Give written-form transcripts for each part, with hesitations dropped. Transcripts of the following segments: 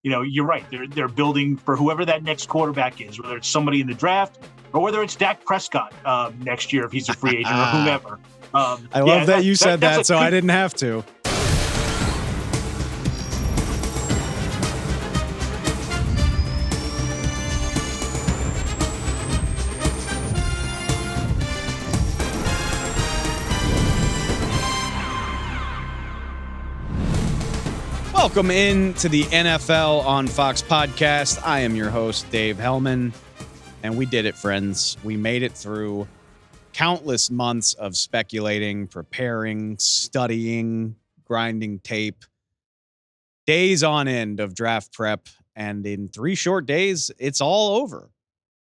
you're right. They're building for whoever that next quarterback is, whether it's somebody in the draft or whether it's Dak Prescott next year if he's a free agent or whomever. I love that you said that, so I didn't have to. Welcome in to the NFL on Fox podcast. I am your host, Dave Helman, and we did it, friends. We made it through countless months of speculating, preparing, studying, grinding tape, days on end of draft prep, and in 3 short days, it's all over.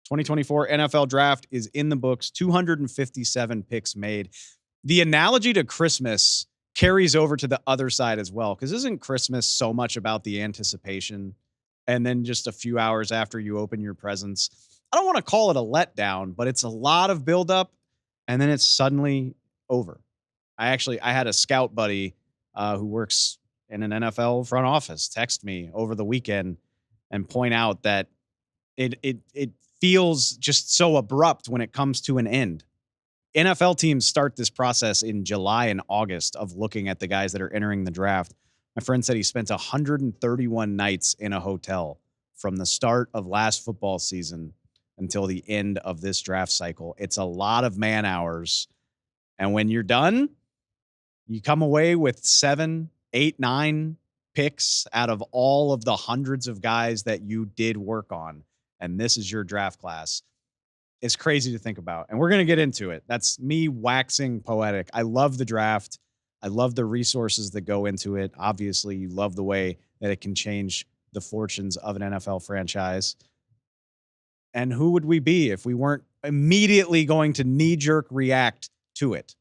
2024 NFL draft is in the books, 257 picks made. The analogy to Christmas carries over to the other side as well, because isn't Christmas so much about the anticipation and then just a few hours after you open your presents? I don't want to call it a letdown, but it's a lot of buildup and then it's suddenly over. I had a scout buddy who works in an NFL front office text me over the weekend and point out that it feels just so abrupt when it comes to an end. NFL teams start this process in July and August of looking at the guys that are entering the draft. My friend said he spent 131 nights in a hotel from the start of last football season until the end of this draft cycle. It's a lot of man hours. And when you're done, you come away with 7, 8, 9 picks out of all of the hundreds of guys that you did work on. And this is your draft class. It's crazy to think about. And we're going to get into it. That's me waxing poetic. I love the draft. I love the resources that go into it. Obviously, you love the way that it can change the fortunes of an NFL franchise. And who would we be if we weren't immediately going to knee-jerk react to it?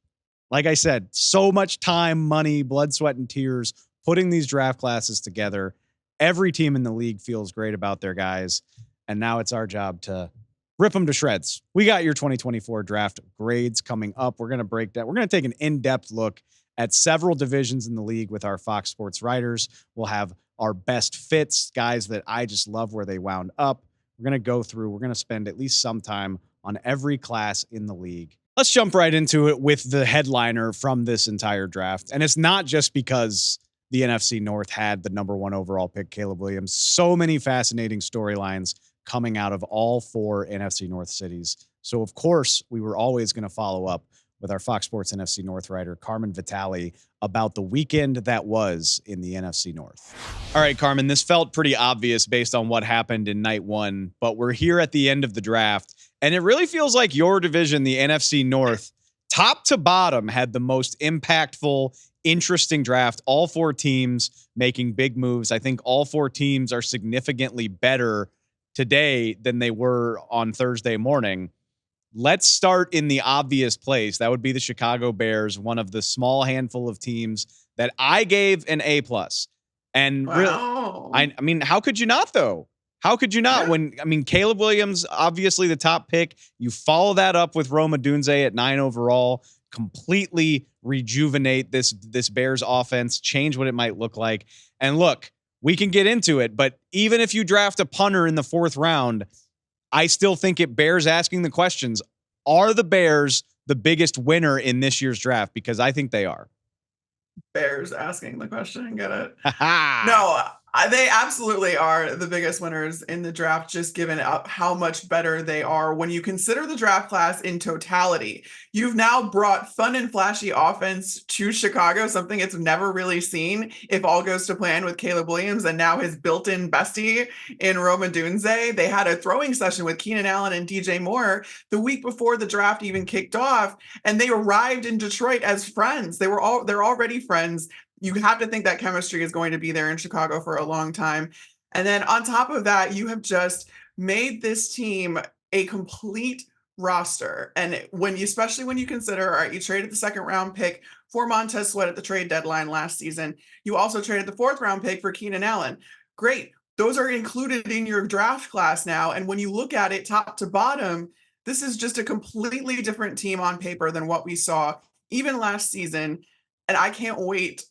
Like I said, so much time, money, blood, sweat, and tears putting these draft classes together. Every team in the league feels great about their guys. And now it's our job to rip them to shreds. We got your 2024 draft grades coming up. We're going to break down. We're going to take an in-depth look at several divisions in the league with our Fox Sports writers. We'll have our best fits, guys that I just love where they wound up. We're going to go through. We're going to spend at least some time on every class in the league. Let's jump right into it with the headliner from this entire draft. And it's not just because the NFC North had the number 1 overall pick, Caleb Williams. So many fascinating storylines coming out of all 4 NFC North cities. So, of course, we were always going to follow up with our Fox Sports NFC North writer, Carmen Vitali, about the weekend that was in the NFC North. All right, Carmen, this felt pretty obvious based on what happened in night 1, but we're here at the end of the draft, and it really feels like your division, the NFC North, top to bottom, had the most impactful, interesting draft. All 4 teams making big moves. I think all 4 teams are significantly better today than they were on Thursday morning. Let's start in the obvious place. That would be the Chicago Bears, one of the small handful of teams that I gave an A+. And wow. I mean, how could you not, though? How could you not? Yeah. Caleb Williams, obviously the top pick. You follow that up with Rome Odunze at 9 overall, completely rejuvenate this Bears offense, change what it might look like. And look, we can get into it, but even if you draft a punter in the 4th round, I still think it bears asking the questions. Are the Bears the biggest winner in this year's draft? Because I think they are. Bears asking the question. Get it? No, they absolutely are the biggest winners in the draft, just given how much better they are. When you consider the draft class in totality, you've now brought fun and flashy offense to Chicago, something it's never really seen if all goes to plan with Caleb Williams and now his built-in bestie in Rome Odunze. They had a throwing session with Keenan Allen and DJ Moore the week before the draft even kicked off, and they arrived in Detroit as friends. They're already friends. You have to think that chemistry is going to be there in Chicago for a long time. And then on top of that, you have just made this team a complete roster. And especially when you consider, all right, you traded the 2nd round pick for Montez Sweat at the trade deadline last season. You also traded the 4th round pick for Keenan Allen. Great. Those are included in your draft class now. And when you look at it top to bottom, this is just a completely different team on paper than what we saw even last season. And I can't wait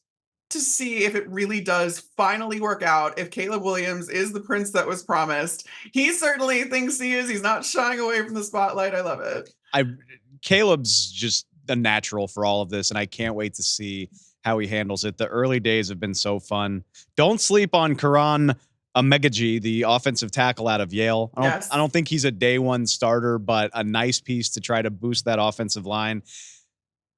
to see if it really does finally work out, if Caleb Williams is the prince that was promised. He certainly thinks he is. He's not shying away from the spotlight. I love it. Caleb's just a natural for all of this, and I can't wait to see how he handles it. The early days have been so fun. Don't sleep on Karan Amegaji, the offensive tackle out of Yale. I don't think he's a day one starter, but a nice piece to try to boost that offensive line.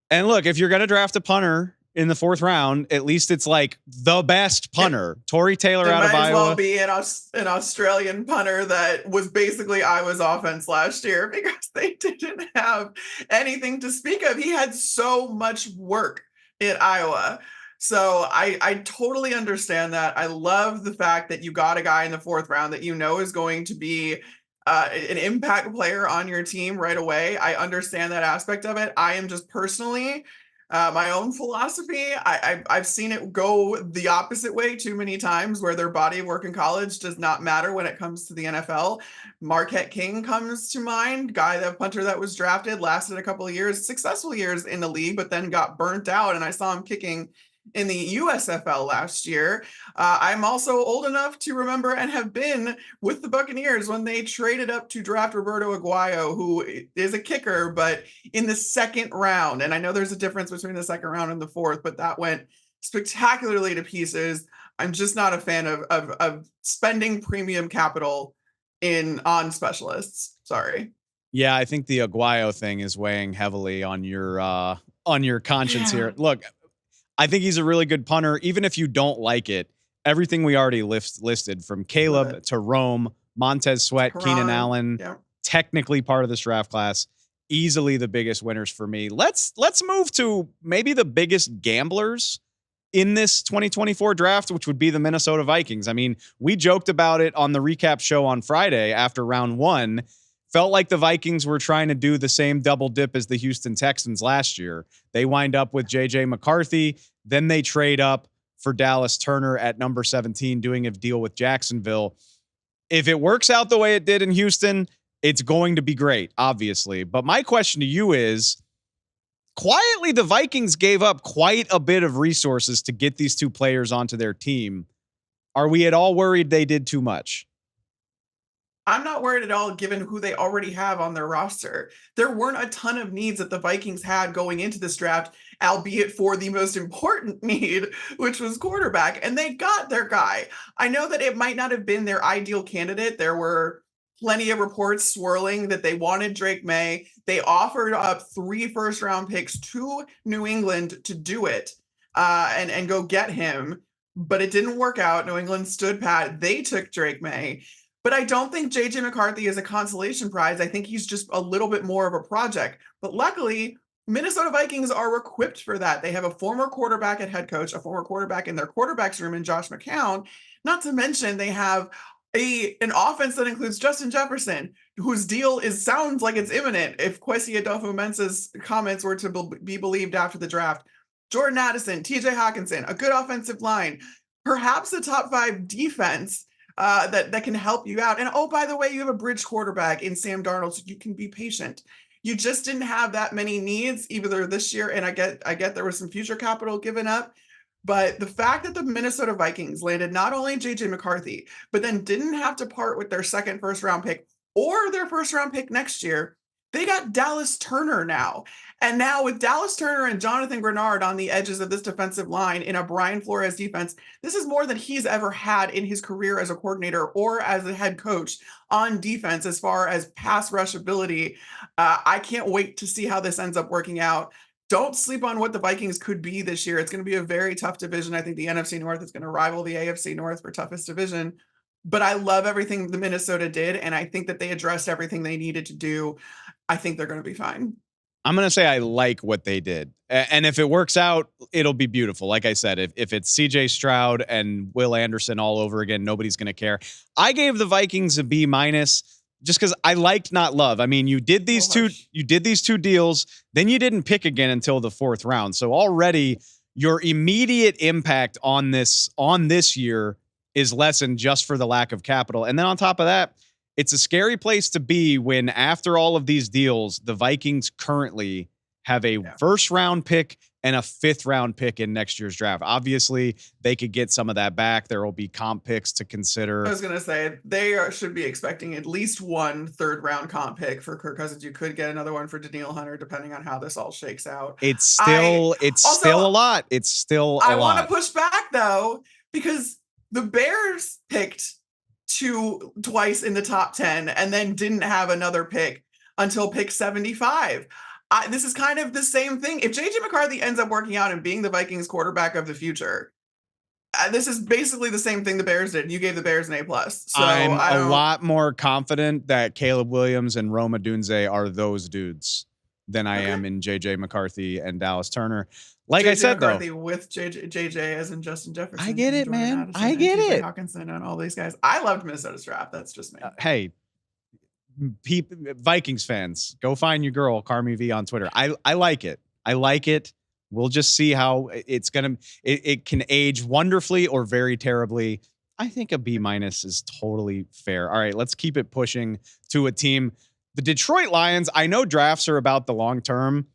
And look, if you're going to draft a punter in the 4th round, at least it's like the best punter. Tory Taylor out of Iowa. Might as well be an Australian punter that was basically Iowa's offense last year because they didn't have anything to speak of. He had so much work in Iowa. So I totally understand that. I love the fact that you got a guy in the 4th round that you know is going to be an impact player on your team right away. I understand that aspect of it. I am just personally my own philosophy. I've seen it go the opposite way too many times, where their body of work in college does not matter when it comes to the NFL. Marquette King comes to mind, punter that was drafted, lasted a couple of years, successful years in the league, but then got burnt out. And I saw him kicking in the USFL last year. I'm also old enough to remember and have been with the Buccaneers when they traded up to draft Roberto Aguayo, who is a kicker, but in the 2nd round. And I know there's a difference between the 2nd round and the 4th, but that went spectacularly to pieces. I'm just not a fan of spending premium capital on specialists. Sorry. Yeah, I think the Aguayo thing is weighing heavily on your conscience here. Look, I think he's a really good punter. Even if you don't like it, everything we already listed, from Caleb to Rome, Montez Sweat, Keenan Allen, technically part of this draft class, easily the biggest winners for me. Let's move to maybe the biggest gamblers in this 2024 draft, which would be the Minnesota Vikings. I mean, we joked about it on the recap show on Friday after round 1. Felt like the Vikings were trying to do the same double dip as the Houston Texans last year. They wind up with J.J. McCarthy. Then they trade up for Dallas Turner at number 17, doing a deal with Jacksonville. If it works out the way it did in Houston, it's going to be great, obviously. But my question to you is, quietly, the Vikings gave up quite a bit of resources to get these 2 players onto their team. Are we at all worried they did too much? I'm not worried at all, given who they already have on their roster. There weren't a ton of needs that the Vikings had going into this draft, albeit for the most important need, which was quarterback, and they got their guy. I know that it might not have been their ideal candidate. There were plenty of reports swirling that they wanted Drake May. They offered up 3 first-round picks to New England to do it and go get him, but it didn't work out. New England stood pat. They took Drake May. But I don't think J.J. McCarthy is a consolation prize. I think he's just a little bit more of a project. But luckily, Minnesota Vikings are equipped for that. They have a former quarterback at head coach, a former quarterback in their quarterback's room in Josh McCown. Not to mention they have an offense that includes Justin Jefferson, whose deal sounds like it's imminent if Kwesi Adolfo-Mensah's comments were to be believed after the draft. Jordan Addison, TJ Hawkinson, a good offensive line, perhaps a top 5 defense that can help you out. And oh, by the way, you have a bridge quarterback in Sam Darnold, so you can be patient. You just didn't have that many needs either this year, and I get there was some future capital given up. But the fact that the Minnesota Vikings landed not only J.J. McCarthy, but then didn't have to part with their 2nd first-round pick or their first-round pick next year, they got Dallas Turner now. And now with Dallas Turner and Jonathan Grenard on the edges of this defensive line in a Brian Flores defense, this is more than he's ever had in his career as a coordinator or as a head coach on defense as far as pass rush ability. I can't wait to see how this ends up working out. Don't sleep on what the Vikings could be this year. It's going to be a very tough division. I think the NFC North is going to rival the AFC North for toughest division. But I love everything the Minnesota did, and I think that they addressed everything they needed to do. I think they're going to be fine. I'm going to say I like what they did. And if it works out, it'll be beautiful. Like I said, if it's CJ Stroud and Will Anderson all over again, nobody's going to care. I gave the Vikings a B- just because I liked, not love. I mean, you did these two deals, then you didn't pick again until the 4th round. So already your immediate impact on this year is lessened just for the lack of capital. And then on top of that, it's a scary place to be when after all of these deals, the Vikings currently have a first round pick and a 5th round pick in next year's draft. Obviously, they could get some of that back. There will be comp picks to consider. I was going to say should be expecting at least 1 3rd round comp pick for Kirk Cousins. You could get another one for Danielle Hunter, depending on how this all shakes out. It's still a lot. It's still a lot. I want to push back though, because the Bears picked twice in the top 10 and then didn't have another pick until pick 75. This is kind of the same thing. If JJ McCarthy ends up working out and being the Vikings quarterback of the future, this is basically the same thing the Bears did. You gave the Bears an A+. So I'm a lot more confident that Caleb Williams and Rome Odunze are those dudes than I am in JJ McCarthy and Dallas Turner. Like I said, McCarthy though, with JJ as in Justin Jefferson. I get it, man. Addison, I get it. Hawkinson and all these guys. I loved Minnesota's draft. That's just me. Hey, Vikings fans, go find your girl Carmen V on Twitter. I like it. I like it. We'll just see how it's gonna. It can age wonderfully or very terribly. I think a B- is totally fair. All right, let's keep it pushing to a team. The Detroit Lions. I know drafts are about the long term,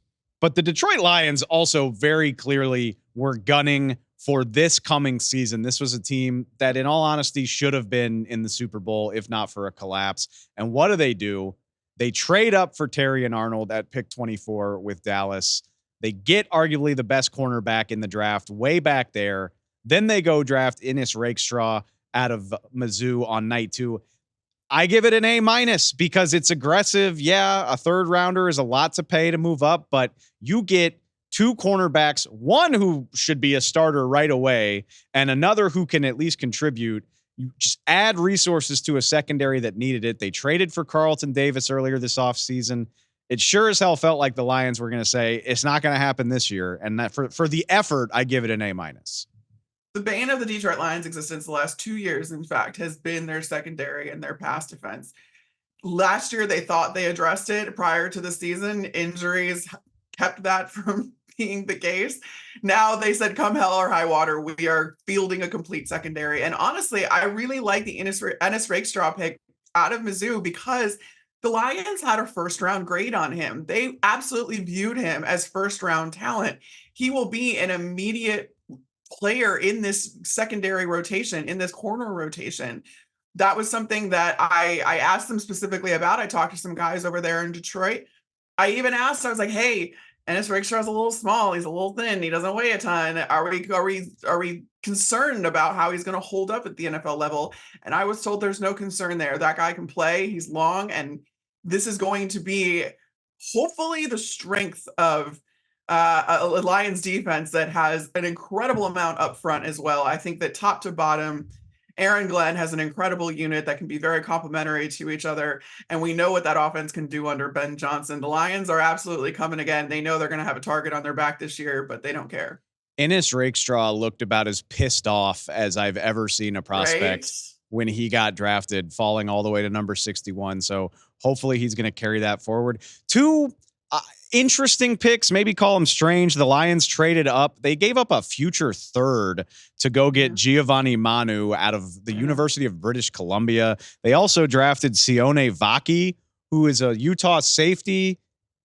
but the Detroit Lions also very clearly were gunning for this coming season. This was a team that, in all honesty, should have been in the Super Bowl, if not for a collapse. And what do? They trade up for Terry and Arnold at pick 24 with Dallas. They get arguably the best cornerback in the draft way back there. Then they go draft Ennis Rakestraw out of Mizzou on night 2. I give it an A- because it's aggressive. Yeah, a 3rd rounder is a lot to pay to move up, but you get 2 cornerbacks, one who should be a starter right away, and another who can at least contribute. You just add resources to a secondary that needed it. They traded for Carlton Davis earlier this offseason. It sure as hell felt like the Lions were going to say, it's not going to happen this year. And that for the effort, I give it an A-. The bane of the Detroit Lions' existence the last 2 years, in fact, has been their secondary and their pass defense. Last year, they thought they addressed it prior to the season. Injuries kept that from being the case. Now they said, come hell or high water, we are fielding a complete secondary. And honestly, I really like the Ennis Rakestraw pick out of Mizzou because the Lions had a 1st round grade on him. They absolutely viewed him as 1st round talent. He will be an immediate player in this secondary rotation, in this corner rotation. That was something that I asked them specifically about. I talked to some guys over there in Detroit. I even asked, I was like, hey, Ennis Rakestraw's a little small. He's a little thin. He doesn't weigh a ton. Are we concerned about how he's going to hold up at the NFL level? And I was told there's no concern there. That guy can play. He's long, and this is going to be hopefully the strength of a Lions defense that has an incredible amount up front as well. I think that top to bottom, Aaron Glenn has an incredible unit that can be very complementary to each other. And we know what that offense can do under Ben Johnson. The Lions are absolutely coming again. They know they're going to have a target on their back this year, but they don't care. Ennis Rakestraw looked about as pissed off as I've ever seen a prospect when he got drafted, falling all the way to number 61. So hopefully he's going to carry that forward. 2 interesting picks, maybe call them strange. The Lions traded up. They gave up a future 3rd to go get Giovanni Manu out of the University of British Columbia. They also drafted Sione Vacchi, who is a Utah safety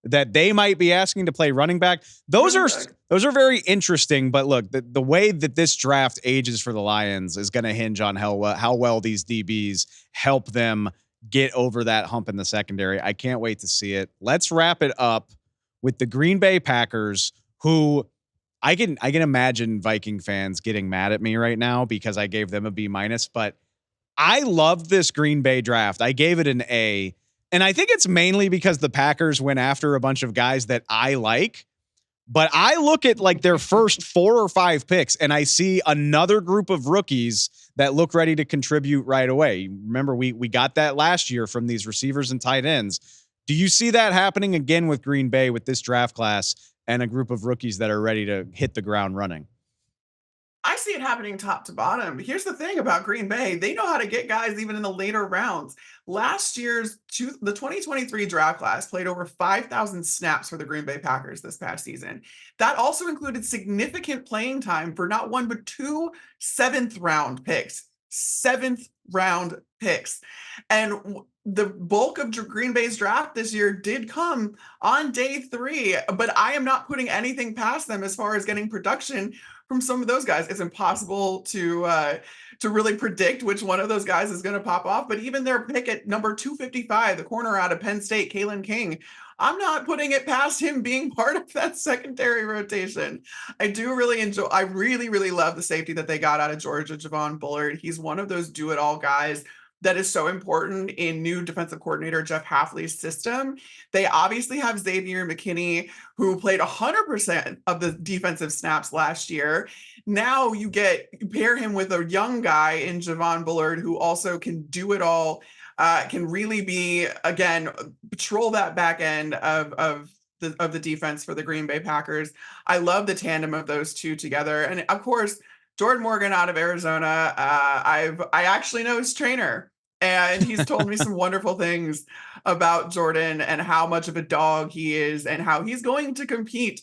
that they might be asking to play running back. Those are very interesting. But look, the way that this draft ages for the Lions is going to hinge on how well these DBs help them get over that hump in the secondary. I can't wait to see it. Let's wrap it up with the Green Bay Packers, who I can imagine Viking fans getting mad at me right now because I gave them a B-, but I loved this Green Bay draft. I gave it an A, and I think it's mainly because the Packers went after a bunch of guys that I like, but I look at like their first 4 or 5 picks and I see another group of rookies that look ready to contribute right away. Remember, we got that last year from these receivers and tight ends. Do you see that happening again with Green Bay with this draft class and a group of rookies that are ready to hit the ground running? I see it happening top to bottom. Here's the thing about Green Bay. They know how to get guys even in the later rounds. Last year's the 2023 draft class played over 5,000 snaps for the Green Bay Packers this past season. That also included significant playing time for not 1, but 2 7th round picks. 7th round picks. And the bulk of Green Bay's draft this year did come on day 3, but I am not putting anything past them as far as getting production from some of those guys. It's impossible to really predict which one of those guys is going to pop off, but even their pick at number 255, the corner out of Penn State, Kalen King, I'm not putting it past him being part of that secondary rotation. I really, really love the safety that they got out of Georgia, Javon Bullard. He's one of those do-it-all guys that is so important in new defensive coordinator Jeff Hafley's system. They obviously have Xavier McKinney, who played 100% of the defensive snaps last year. Now you pair him with a young guy in Javon Bullard, who also can do it all, can really be, again, patrol that back end of the defense for the Green Bay Packers. I love the tandem of those two together. And of course, Jordan Morgan out of Arizona, I actually know his trainer, and he's told me some wonderful things about Jordan and how much of a dog he is and how he's going to compete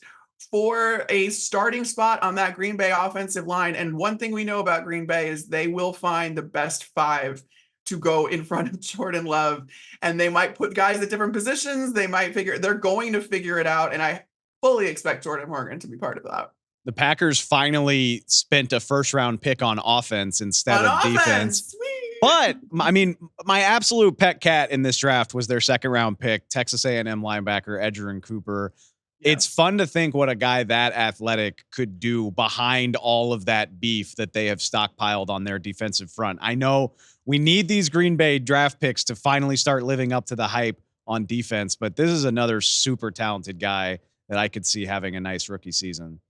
for a starting spot on that Green Bay offensive line. And one thing we know about Green Bay is they will find the best 5 to go in front of Jordan Love, and they might put guys at different positions. They're going to figure it out, and I fully expect Jordan Morgan to be part of that. The Packers finally spent a first-round pick on offense instead of defense. Sweet. But, I mean, my absolute pet cat in this draft was their second-round pick, Texas A&M linebacker Edgerrin Cooper. Yes. It's fun to think what a guy that athletic could do behind all of that beef that they have stockpiled on their defensive front. I know we need these Green Bay draft picks to finally start living up to the hype on defense, but this is another super talented guy that I could see having a nice rookie season.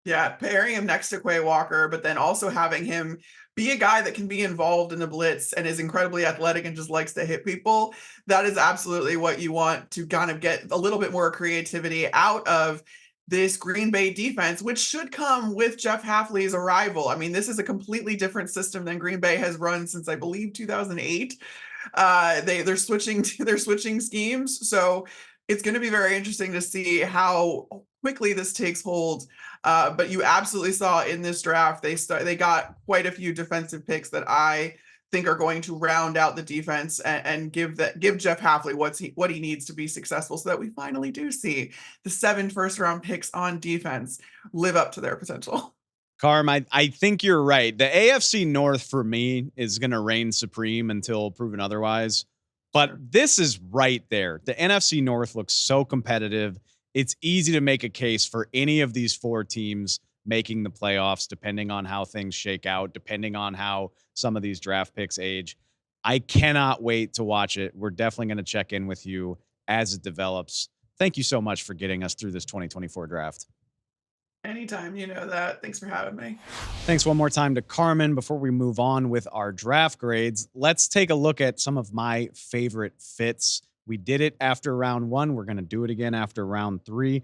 Yeah, pairing him next to Quay Walker, but then also having him be a guy that can be involved in the blitz and is incredibly athletic and just likes to hit people. That is absolutely what you want to kind of get a little bit more creativity out of this Green Bay defense, which should come with Jeff Hafley's arrival. I mean, this is a completely different system than Green Bay has run since, I believe, 2008. They're switching schemes. So it's going to be very interesting to see how quickly this takes hold. But you absolutely saw in this draft, they got quite a few defensive picks that I think are going to round out the defense and give Jeff Hafley what he needs to be successful, so that we finally do see the 7 first-round picks on defense live up to their potential. Carm, I think you're right. The AFC North for me is going to reign supreme until proven otherwise. But this is right there. The NFC North looks so competitive. It's easy to make a case for any of these 4 teams making the playoffs, depending on how things shake out, depending on how some of these draft picks age. I cannot wait to watch it. We're definitely going to check in with you as it develops. Thank you so much for getting us through this 2024 draft. Anytime, you know that. Thanks for having me. Thanks one more time to Carmen. Before we move on with our draft grades, let's take a look at some of my favorite fits. We did it after round 1. We're going to do it again after round 3.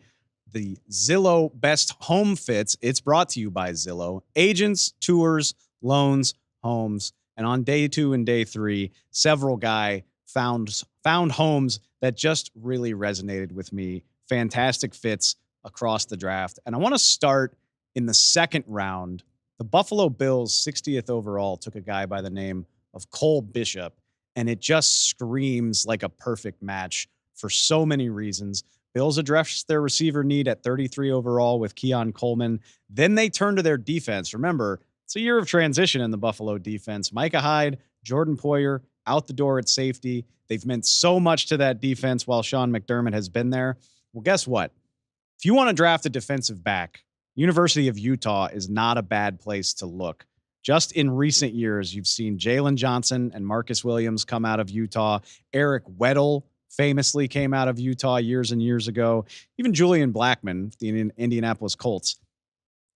The Zillow best home fits. It's brought to you by Zillow. Agents, tours, loans, homes. And on day 2 and day 3, several guys found homes that just really resonated with me. Fantastic fits across the draft. And I want to start in the second round. The Buffalo Bills, 60th overall, took a guy by the name of Cole Bishop, and it just screams like a perfect match for so many reasons. Bills addressed their receiver need at 33 overall with Keon Coleman. Then they turned to their defense. Remember, it's a year of transition in the Buffalo defense. Micah Hyde, Jordan Poyer, out the door at safety. They've meant so much to that defense while Sean McDermott has been there. Well, guess what? If you want to draft a defensive back, University of Utah is not a bad place to look. Just in recent years, you've seen Jalen Johnson and Marcus Williams come out of Utah. Eric Weddle famously came out of Utah years and years ago. Even Julian Blackmon, the Indianapolis Colts.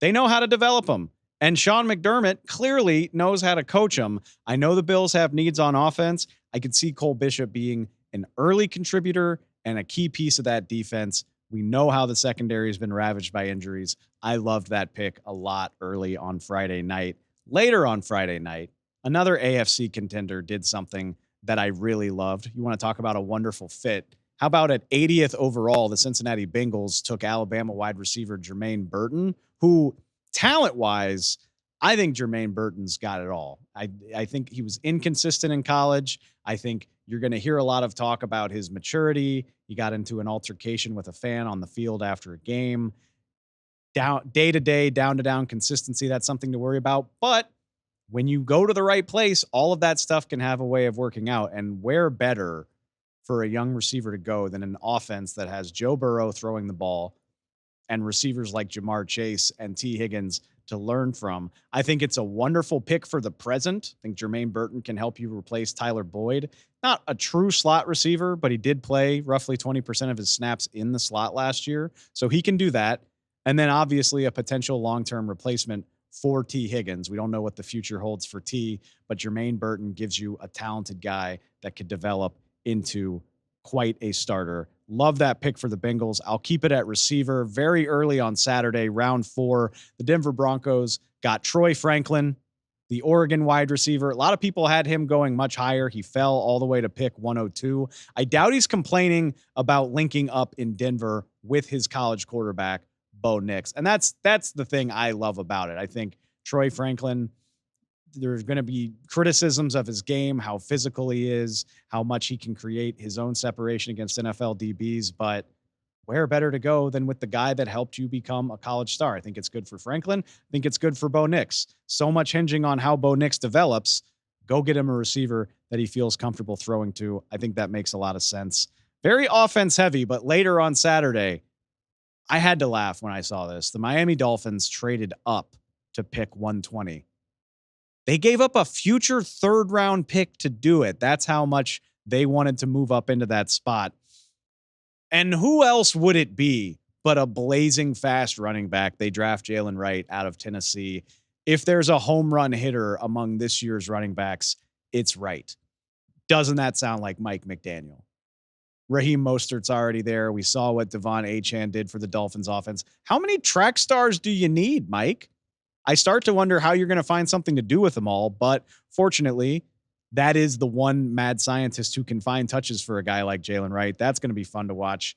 They know how to develop them. And Sean McDermott clearly knows how to coach them. I know the Bills have needs on offense. I could see Cole Bishop being an early contributor and a key piece of that defense. We know how the secondary has been ravaged by injuries. I loved that pick a lot early on Friday night. Later on Friday night, another AFC contender did something that I really loved. You want to talk about a wonderful fit? How about at 80th overall, the Cincinnati Bengals took Alabama wide receiver Jermaine Burton, who talent-wise, I think Jermaine Burton's got it all. I think he was inconsistent in college. I think You're going to hear a lot of talk about his maturity. He got into an altercation with a fan on the field after a game. Day to day, down to down consistency, that's something to worry about. But when you go to the right place, all of that stuff can have a way of working out. And where better for a young receiver to go than an offense that has Joe Burrow throwing the ball and receivers like Jamar Chase and T. Higgins to learn from. I think it's a wonderful pick for the present. I think Jermaine Burton can help you replace Tyler Boyd. Not a true slot receiver, but he did play roughly 20% of his snaps in the slot last year. So he can do that. And then obviously a potential long-term replacement for T. Higgins. We don't know what the future holds for T, but Jermaine Burton gives you a talented guy that could develop into quite a starter. Love that pick for the Bengals. I'll keep it at receiver. Very early on Saturday, round 4, the Denver Broncos got Troy Franklin, the Oregon wide receiver. A lot of people had him going much higher. He fell all the way to pick 102. I doubt he's complaining about linking up in Denver with his college quarterback, Bo Nix. And that's the thing I love about it. I think Troy Franklin, there's going to be criticisms of his game, how physical he is, how much he can create his own separation against NFL DBs, but where better to go than with the guy that helped you become a college star? I think it's good for Franklin. I think it's good for Bo Nix. So much hinging on how Bo Nix develops. Go get him a receiver that he feels comfortable throwing to. I think that makes a lot of sense. Very offense heavy, but later on Saturday, I had to laugh when I saw this. The Miami Dolphins traded up to pick 120. They gave up a future 3rd round pick to do it. That's how much they wanted to move up into that spot. And who else would it be but a blazing fast running back? They draft Jaylen Wright out of Tennessee. If there's a home run hitter among this year's running backs, it's Wright. Doesn't that sound like Mike McDaniel? Raheem Mostert's already there. We saw what Devon Achane did for the Dolphins offense. How many track stars do you need, Mike? I start to wonder how you're going to find something to do with them all, but fortunately, that is the one mad scientist who can find touches for a guy like Jaylen Wright. That's going to be fun to watch.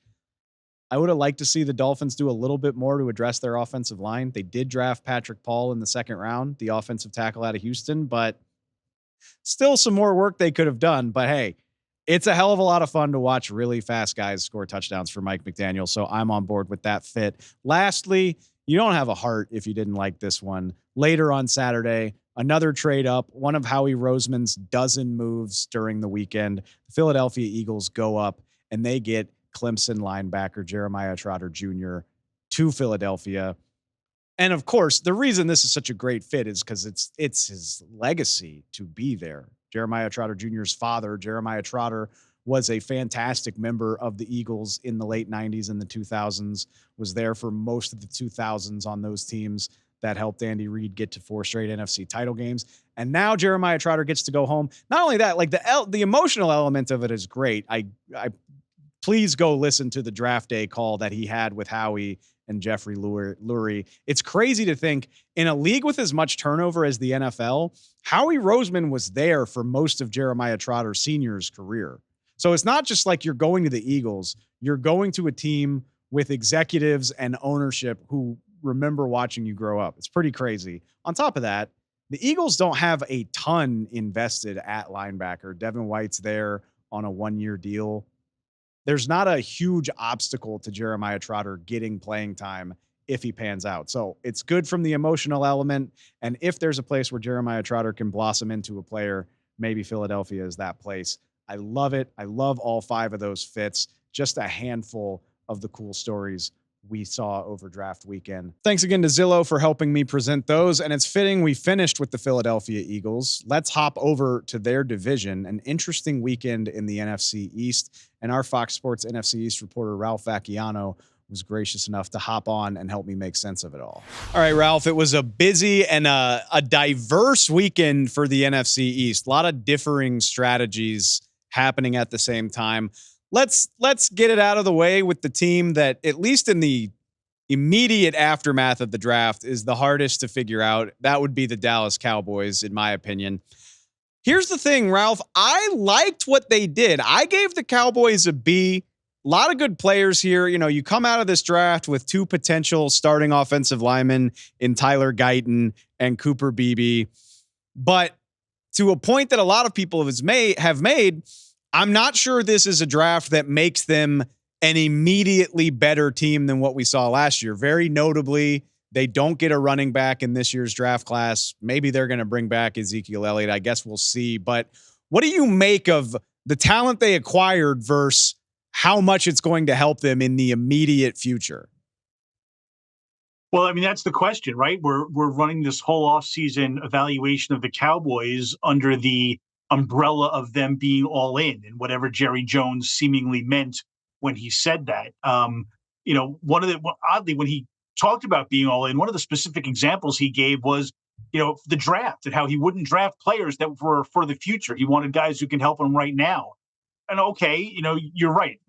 I would have liked to see the Dolphins do a little bit more to address their offensive line. They did draft Patrick Paul in the 2nd round, the offensive tackle out of Houston, but still some more work they could have done. But hey, it's a hell of a lot of fun to watch really fast guys score touchdowns for Mike McDaniel. So I'm on board with that fit. Lastly, you don't have a heart if you didn't like this one. Later on Saturday, another trade up, one of Howie Roseman's dozen moves during the weekend. The Philadelphia Eagles go up and they get Clemson linebacker Jeremiah Trotter Jr. to Philadelphia. And of course, the reason this is such a great fit is because it's his legacy to be there. Jeremiah Trotter Jr.'s father, Jeremiah Trotter, was a fantastic member of the Eagles in the late 90s and the 2000s, was there for most of the 2000s on those teams that helped Andy Reid get to 4 straight NFC title games. And now Jeremiah Trotter gets to go home. Not only that, like the emotional element of it is great. I please go listen to the draft day call that he had with Howie and Jeffrey Lurie. It's crazy to think in a league with as much turnover as the NFL, Howie Roseman was there for most of Jeremiah Trotter Sr.'s career. So it's not just like you're going to the Eagles, you're going to a team with executives and ownership who remember watching you grow up. It's pretty crazy. On top of that, the Eagles don't have a ton invested at linebacker. Devin White's there on a 1-year deal. There's not a huge obstacle to Jeremiah Trotter getting playing time if he pans out. So it's good from the emotional element. And if there's a place where Jeremiah Trotter can blossom into a player, maybe Philadelphia is that place. I love it. I love all 5 of those fits. Just a handful of the cool stories we saw over draft weekend. Thanks again to Zillow for helping me present those. And it's fitting we finished with the Philadelphia Eagles. Let's hop over to their division. An interesting weekend in the NFC East. And our Fox Sports NFC East reporter, Ralph Vacchiano, was gracious enough to hop on and help me make sense of it all. All right, Ralph, it was a busy and a diverse weekend for the NFC East. A lot of differing strategies happening at the same time. Let's get it out of the way with the team that, at least in the immediate aftermath of the draft, is the hardest to figure out. That would be the Dallas Cowboys, in my opinion. Here's the thing, Ralph. I liked what they did. I gave the Cowboys a B. A lot of good players here. You know, you come out of this draft with 2 potential starting offensive linemen in Tyler Guyton and Cooper Beebe. But to a point that a lot of people have made, I'm not sure this is a draft that makes them an immediately better team than what we saw last year. Very notably, they don't get a running back in this year's draft class. Maybe they're going to bring back Ezekiel Elliott. I guess we'll see. But what do you make of the talent they acquired versus how much it's going to help them in the immediate future? Well, I mean, that's the question, right? We're running this whole offseason evaluation of the Cowboys under the umbrella of them being all in, and whatever Jerry Jones seemingly meant when he said that. Oddly, when he talked about being all in, one of the specific examples he gave was, the draft and how he wouldn't draft players that were for the future. He wanted guys who can help him right now. And okay, you're right.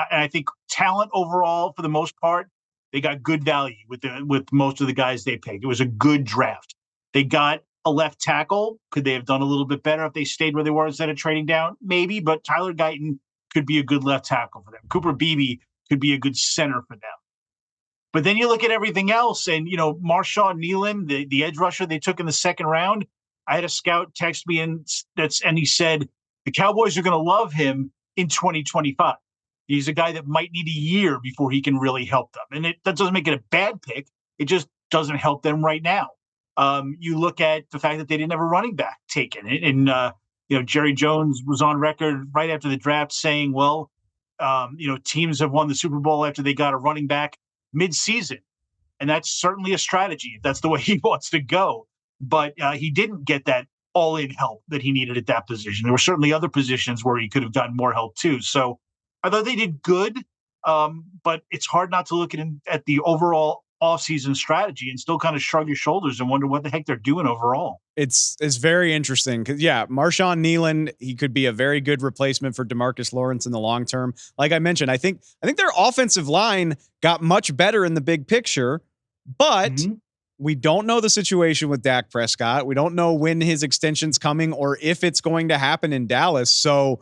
I think talent overall, for the most part, they got good value with most of the guys they picked. It was a good draft. They got a left tackle. Could they have done a little bit better if they stayed where they were instead of trading down? Maybe, but Tyler Guyton could be a good left tackle for them. Cooper Beebe could be a good center for them. But then you look at everything else, and Marshawn Lattimore, the edge rusher they took in the second round. I had a scout text me and he said the Cowboys are going to love him in 2025. He's a guy that might need a year before he can really help them. And that doesn't make it a bad pick. It just doesn't help them right now. You look at the fact that they didn't have a running back taken. And Jerry Jones was on record right after the draft saying, teams have won the Super Bowl after they got a running back mid-season. And that's certainly a strategy if that's the way he wants to go. But he didn't get that all-in help that he needed at that position. There were certainly other positions where he could have gotten more help too. So I thought they did good, but it's hard not to look at the overall offseason strategy and still kind of shrug your shoulders and wonder what the heck they're doing overall. It's very interesting because, Marshawn Lattimore, he could be a very good replacement for DeMarcus Lawrence in the long term. Like I mentioned, I think their offensive line got much better in the big picture, but we don't know the situation with Dak Prescott. We don't know when his extension's coming or if it's going to happen in Dallas. So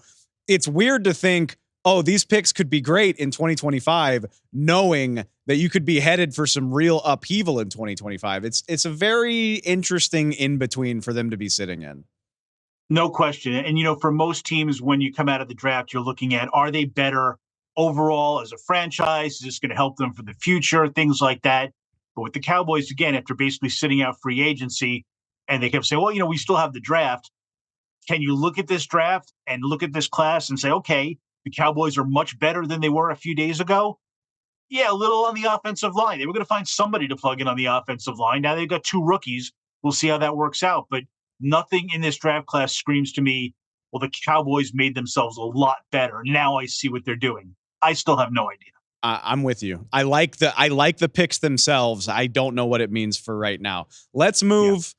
it's weird to think, these picks could be great in 2025, knowing that you could be headed for some real upheaval in 2025. It's a very interesting in-between for them to be sitting in. No question. And, for most teams, when you come out of the draft, you're looking at, are they better overall as a franchise? Is this going to help them for the future? Things like that. But with the Cowboys, again, after basically sitting out free agency, and they kept saying, we still have the draft. Can you look at this draft and look at this class and say, okay, the Cowboys are much better than they were a few days ago? Yeah, a little on the offensive line. They were going to find somebody to plug in on the offensive line. Now they've got two rookies. We'll see how that works out. But nothing in this draft class screams to me, the Cowboys made themselves a lot better. Now I see what they're doing. I still have no idea. I'm with you. I like the picks themselves. I don't know what it means for right now. Let's move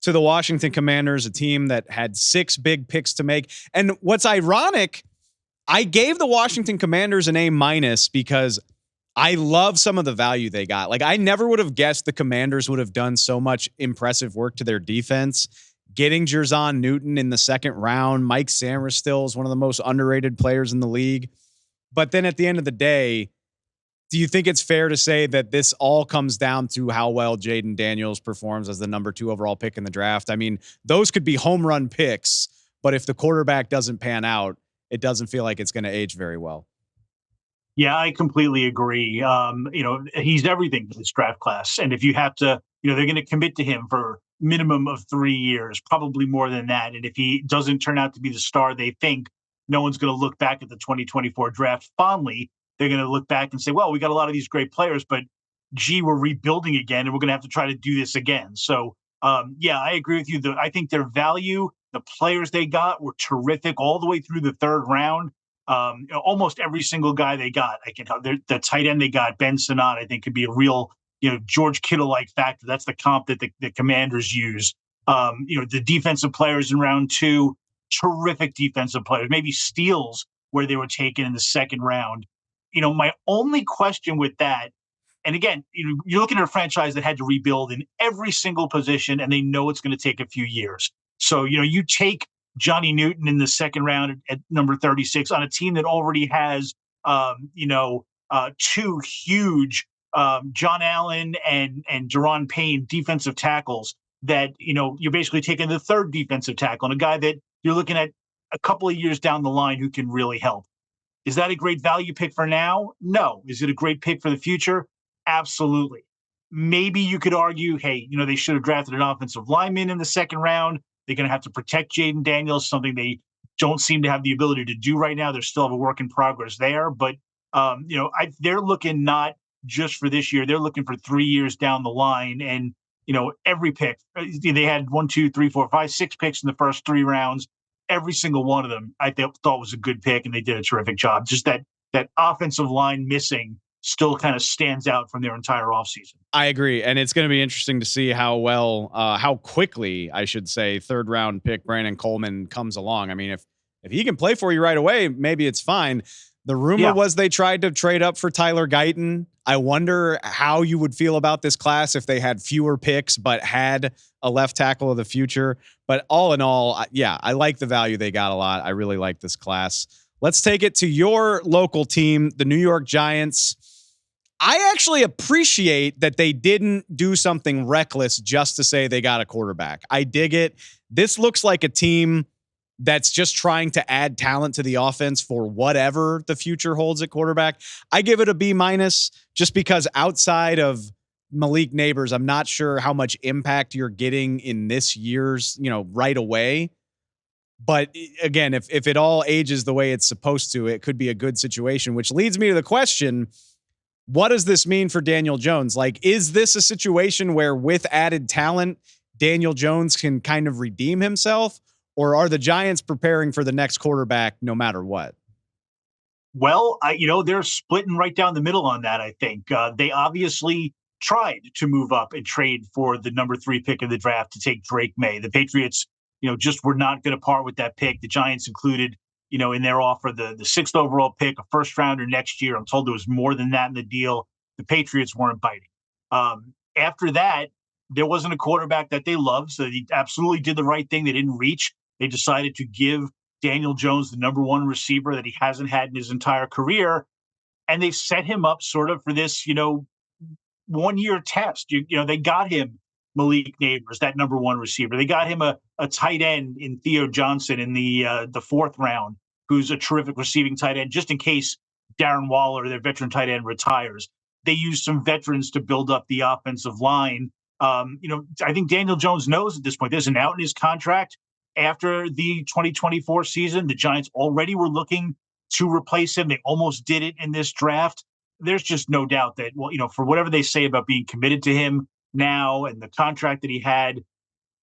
to the Washington Commanders, a team that had 6 big picks to make. And what's ironic, I gave the Washington Commanders an A- because I love some of the value they got. Like, I never would have guessed the Commanders would have done so much impressive work to their defense. Getting Jerzon Newton in the second round, Mike Sainristil is one of the most underrated players in the league. But then at the end of the day, do you think it's fair to say that this all comes down to how well Jayden Daniels performs as the number 2 overall pick in the draft? I mean, those could be home run picks, but if the quarterback doesn't pan out, it doesn't feel like it's going to age very well. Yeah, I completely agree. He's everything to this draft class. And if you have to, they're going to commit to him for minimum of 3 years, probably more than that. And if he doesn't turn out to be the star they think, no one's going to look back at the 2024 draft fondly. They're going to look back and say, we got a lot of these great players, but we're rebuilding again, and we're going to have to try to do this again. So, I agree with you. I think their value, the players they got were terrific all the way through the third round. Almost every single guy they got, the tight end they got, Ben Sinnott, I think could be a real, George Kittle-like factor. That's the comp that the Commanders use. The defensive players in round 2, terrific defensive players, maybe steals where they were taken in the second round. My only question with that, and again, you're looking at a franchise that had to rebuild in every single position, and they know it's going to take a few years. So, you take Johnny Newton in the second round at number 36 on a team that already has, 2 huge John Allen and Daron Payne defensive tackles that, you're basically taking the third defensive tackle and a guy that you're looking at a couple of years down the line who can really help. Is that a great value pick for now? No. Is it a great pick for the future? Absolutely. Maybe you could argue, hey, they should have drafted an offensive lineman in the second round. They're going to have to protect Jayden Daniels, something they don't seem to have the ability to do right now. They're still have a work in progress there. But, they're looking not just for this year. They're looking for 3 years down the line. And, every pick, they had 1, 2, 3, 4, 5, 6 picks in the first 3 rounds. Every single one of them I thought was a good pick, and they did a terrific job. Just that offensive line missing still kind of stands out from their entire offseason. I agree. And it's going to be interesting to see how quickly, I should say, 3rd round pick Brandon Coleman comes along. I mean, if he can play for you right away, maybe it's fine. The rumor was they tried to trade up for Tyler Guyton. I wonder how you would feel about this class if they had fewer picks, but had a left tackle of the future. But all in all, I like the value they got a lot. I really like this class. Let's take it to your local team, the New York Giants. I actually appreciate that they didn't do something reckless just to say they got a quarterback. I dig it. This looks like a team that's just trying to add talent to the offense for whatever the future holds at quarterback. I give it a B- just because outside of Malik Neighbors, I'm not sure how much impact you're getting in this year's, right away. But again, if it all ages the way it's supposed to, it could be a good situation, which leads me to the question, what does this mean for Daniel Jones? Like, is this a situation where with added talent, Daniel Jones can kind of redeem himself? Or are the Giants preparing for the next quarterback no matter what? Well, they're splitting right down the middle on that, I think. They obviously tried to move up and trade for the number 3 pick of the draft to take Drake May. The Patriots, just were not going to part with that pick. The Giants included, in their offer, the 6th overall pick, a first rounder next year. I'm told there was more than that in the deal. The Patriots weren't biting. After that, there wasn't a quarterback that they loved, so they absolutely did the right thing. They didn't reach. They decided to give Daniel Jones the number 1 receiver that he hasn't had in his entire career. And they've set him up sort of for this, 1-year test. They got him Malik Neighbors, that number 1 receiver. They got him a tight end in Theo Johnson in the 4th round, who's a terrific receiving tight end, just in case Darren Waller, their veteran tight end, retires. They used some veterans to build up the offensive line. I think Daniel Jones knows at this point there's an out in his contract. After the 2024 season, the Giants already were looking to replace him. They almost did it in this draft. There's just no doubt that, for whatever they say about being committed to him now and the contract that he had,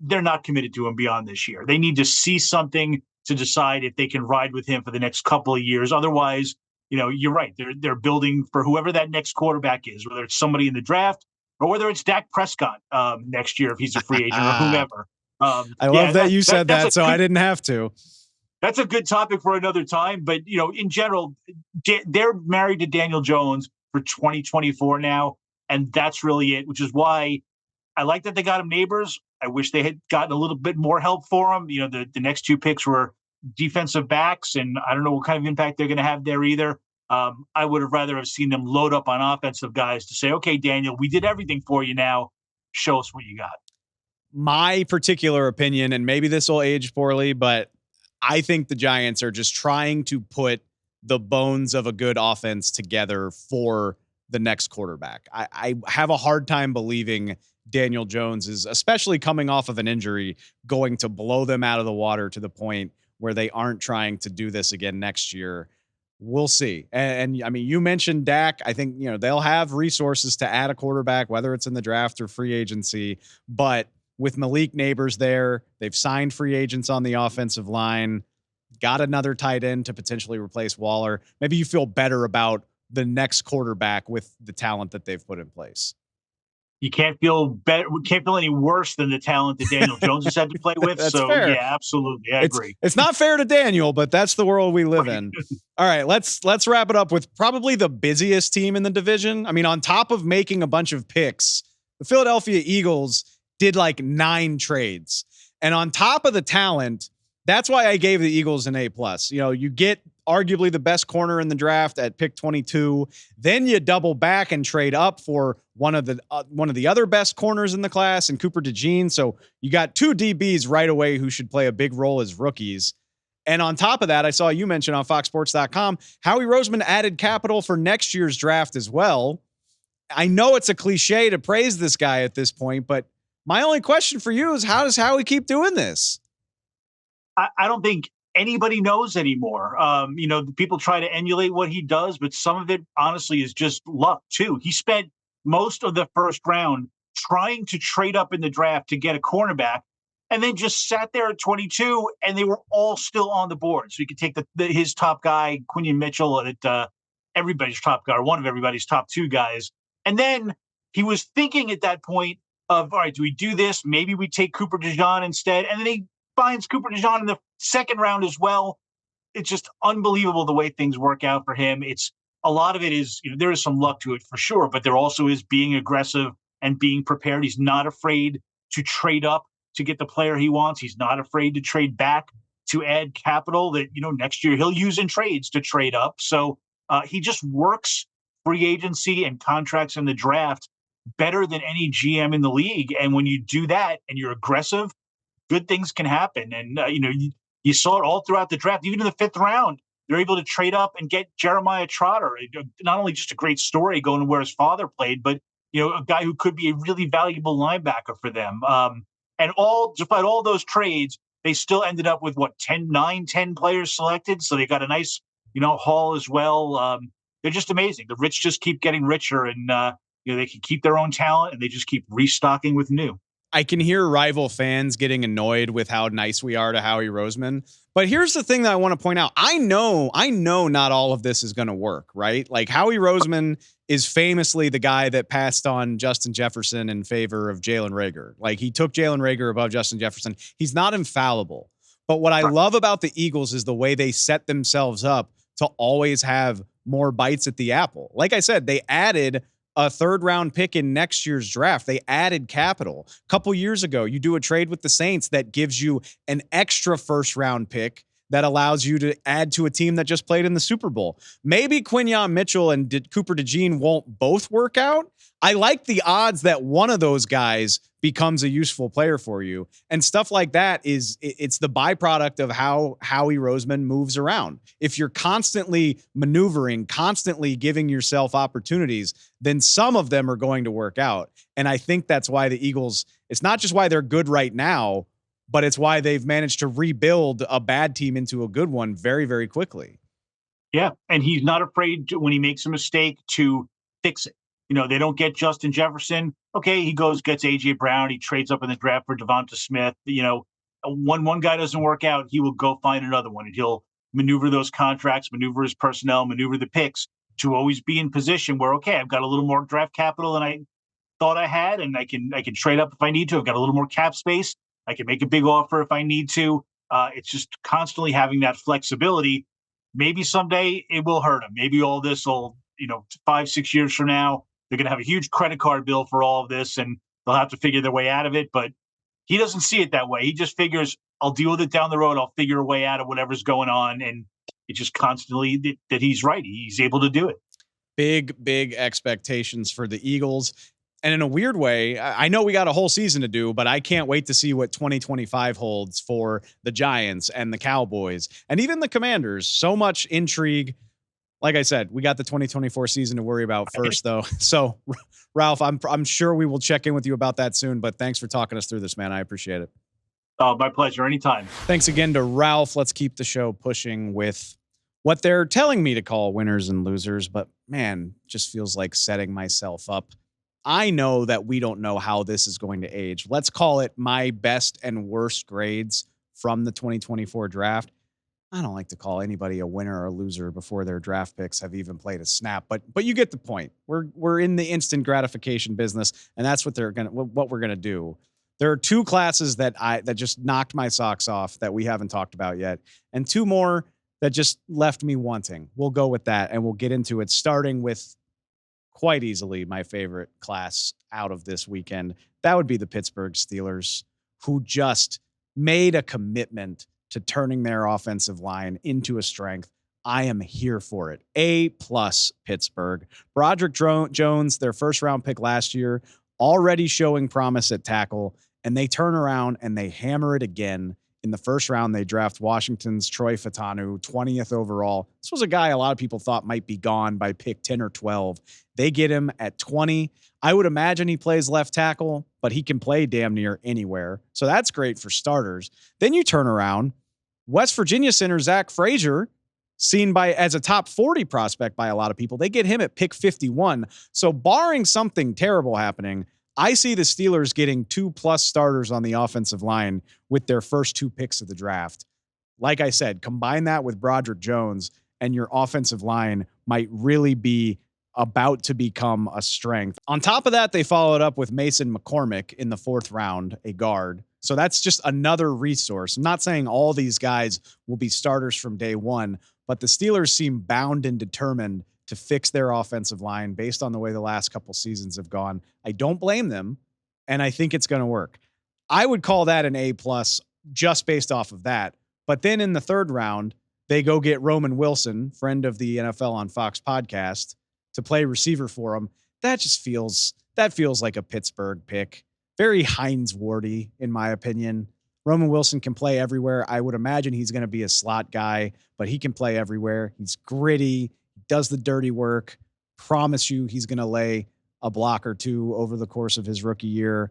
they're not committed to him beyond this year. They need to see something to decide if they can ride with him for the next couple of years. Otherwise, you're right. They're building for whoever that next quarterback is, whether it's somebody in the draft or whether it's Dak Prescott next year if he's a free agent or whomever. I love that you said that, so I didn't have to. That's a good topic for another time. But, in general, they're married to Daniel Jones for 2024 now. And that's really it, which is why I like that they got him Neighbors. I wish they had gotten a little bit more help for him. The next 2 picks were defensive backs, and I don't know what kind of impact they're going to have there either. I would have rather have seen them load up on offensive guys to say, okay, Daniel, we did everything for you now. Show us what you got. My particular opinion, and maybe this will age poorly, but I think the Giants are just trying to put the bones of a good offense together for the next quarterback. I have a hard time believing Daniel Jones is, especially coming off of an injury, going to blow them out of the water to the point where they aren't trying to do this again next year. We'll see. And I mean, you mentioned Dak. I think, they'll have resources to add a quarterback, whether it's in the draft or free agency, but with Malik Neighbors there, they've signed free agents on the offensive line, got another tight end to potentially replace Waller. Maybe you feel better about the next quarterback with the talent that they've put in place. You can't feel better. Can't feel any worse than the talent that Daniel Jones has had to play with. That's so fair. Yeah, absolutely. I agree. It's not fair to Daniel, but that's the world we live in. All right, let's wrap it up with probably the busiest team in the division. I mean, on top of making a bunch of picks, the Philadelphia Eagles did like 9 trades. And on top of the talent, that's why I gave the Eagles an A+. You get arguably the best corner in the draft at pick 22. Then you double back and trade up for one of the other best corners in the class, and Cooper DeJean. So you got 2 DBs right away who should play a big role as rookies. And on top of that, I saw you mention on foxsports.com, Howie Roseman added capital for next year's draft as well. I know it's a cliche to praise this guy at this point, but my only question for you is, how does Howie keep doing this? I don't think anybody knows anymore. People try to emulate what he does, but some of it honestly is just luck too. He spent most of the first round trying to trade up in the draft to get a cornerback, and then just sat there at 22, and they were all still on the board. So you could take his top guy, Quinion Mitchell, at everybody's top guy, or one of everybody's top two guys. And then he was thinking at that point of, all right, do we do this? Maybe we take Cooper DeJean instead. And then he finds Cooper DeJean in the second round as well. It's just unbelievable the way things work out for him. A lot of it is, there is some luck to it for sure, but there also is being aggressive and being prepared. He's not afraid to trade up to get the player he wants. He's not afraid to trade back to add capital that, next year he'll use in trades to trade up. So he just works free agency and contracts in the draft better than any GM in the league. And when you do that and you're aggressive, good things can happen. And, you saw it all throughout the draft. Even in the fifth round, they're able to trade up and get Jeremiah Trotter. Not only just a great story going to where his father played, but, a guy who could be a really valuable linebacker for them. And despite all those trades, they still ended up with 10 players selected. So they got a nice, haul as well. They're just amazing. The rich just keep getting richer, and they can keep their own talent, and they just keep restocking with new. I can hear rival fans getting annoyed with how nice we are to Howie Roseman. But here's the thing that I want to point out. I know not all of this is going to work, right? Like, Howie Roseman is famously the guy that passed on Justin Jefferson in favor of Jalen Reagor. Like, he took Jalen Reagor above Justin Jefferson. He's not infallible. But what I love about the Eagles is the way they set themselves up to always have more bites at the apple. Like I said, they added a third round pick in next year's draft. They added capital. A couple years ago, you do a trade with the Saints that gives you an extra first round pick that allows you to add to a team that just played in the Super Bowl. Maybe Quinion Mitchell and Cooper DeJean won't both work out. I like the odds that one of those guys becomes a useful player for you. And stuff like that it's the byproduct of how Howie Roseman moves around. If you're constantly maneuvering, constantly giving yourself opportunities, then some of them are going to work out. And I think that's why the Eagles, it's not just why they're good right now, but it's why they've managed to rebuild a bad team into a good one very, very quickly. Yeah, and he's not afraid to, when he makes a mistake, to fix it. They don't get Justin Jefferson. Okay, he goes, gets A.J. Brown. He trades up in the draft for Devonta Smith. One guy doesn't work out, he will go find another one, and he'll maneuver those contracts, maneuver his personnel, maneuver the picks to always be in position where, okay, I've got a little more draft capital than I thought I had, and I can trade up if I need to. I've got a little more cap space. I can make a big offer if I need to. It's just constantly having that flexibility. Maybe someday it will hurt him. Maybe all this will, 5-6 years from now, they're going to have a huge credit card bill for all of this, and they'll have to figure their way out of it. But he doesn't see it that way. He just figures, I'll deal with it down the road. I'll figure a way out of whatever's going on. And it's just constantly that he's right. He's able to do it. Big expectations for the Eagles. And in a weird way, I know we got a whole season to do, but I can't wait to see what 2025 holds for the Giants and the Cowboys and even the Commanders. So much intrigue. Like I said, we got the 2024 season to worry about first, though. So, Ralph, I'm sure we will check in with you about that soon, but thanks for talking us through this, man. I appreciate it. Oh, my pleasure. Anytime. Thanks again to Ralph. Let's keep the show pushing with what they're telling me to call winners and losers, but man, just feels like setting myself up. I know that we don't know how this is going to age. Let's call it my best and worst grades from the 2024 draft. I don't like to call anybody a winner or a loser before their draft picks have even played a snap, but you get the point. We're in the instant gratification business, and that's what we're gonna do. There are two classes that just knocked my socks off that we haven't talked about yet, and two more that just left me wanting. We'll go with that, and we'll get into it, starting with quite easily my favorite class out of this weekend. That would be the Pittsburgh Steelers, who just made a commitment to turning their offensive line into a strength. I am here for it. A+ Pittsburgh. Broderick Jones, their first round pick last year, already showing promise at tackle, and they turn around and they hammer it again In the first round, they draft Washington's Troy Fautanu, 20th overall. This was a guy a lot of people thought might be gone by pick 10 or 12. They get him at 20. I would imagine he plays left tackle, but he can play damn near anywhere. So that's great for starters. Then you turn around, West Virginia center Zach Frazier, seen as a top 40 prospect by a lot of people. They get him at pick 51. So barring something terrible happening, I see the Steelers getting 2+ starters on the offensive line with their first 2 picks of the draft. Like I said, combine that with Broderick Jones, and your offensive line might really be about to become a strength. On top of that, they followed up with Mason McCormick in the 4th round, a guard. So that's just another resource. I'm not saying all these guys will be starters from day one, but the Steelers seem bound and determined to fix their offensive line based on the way the last couple seasons have gone. I don't blame them, and I think it's going to work. I would call that an A+ just based off of that. But then in the 3rd round, they go get Roman Wilson, friend of the NFL on Fox podcast, to play receiver for them. That feels like a Pittsburgh pick. Very Hines-Wardy, in my opinion. Roman Wilson can play everywhere. I would imagine he's going to be a slot guy, but he can play everywhere. He's gritty, does the dirty work. Promise you he's going to lay a block or 2 over the course of his rookie year.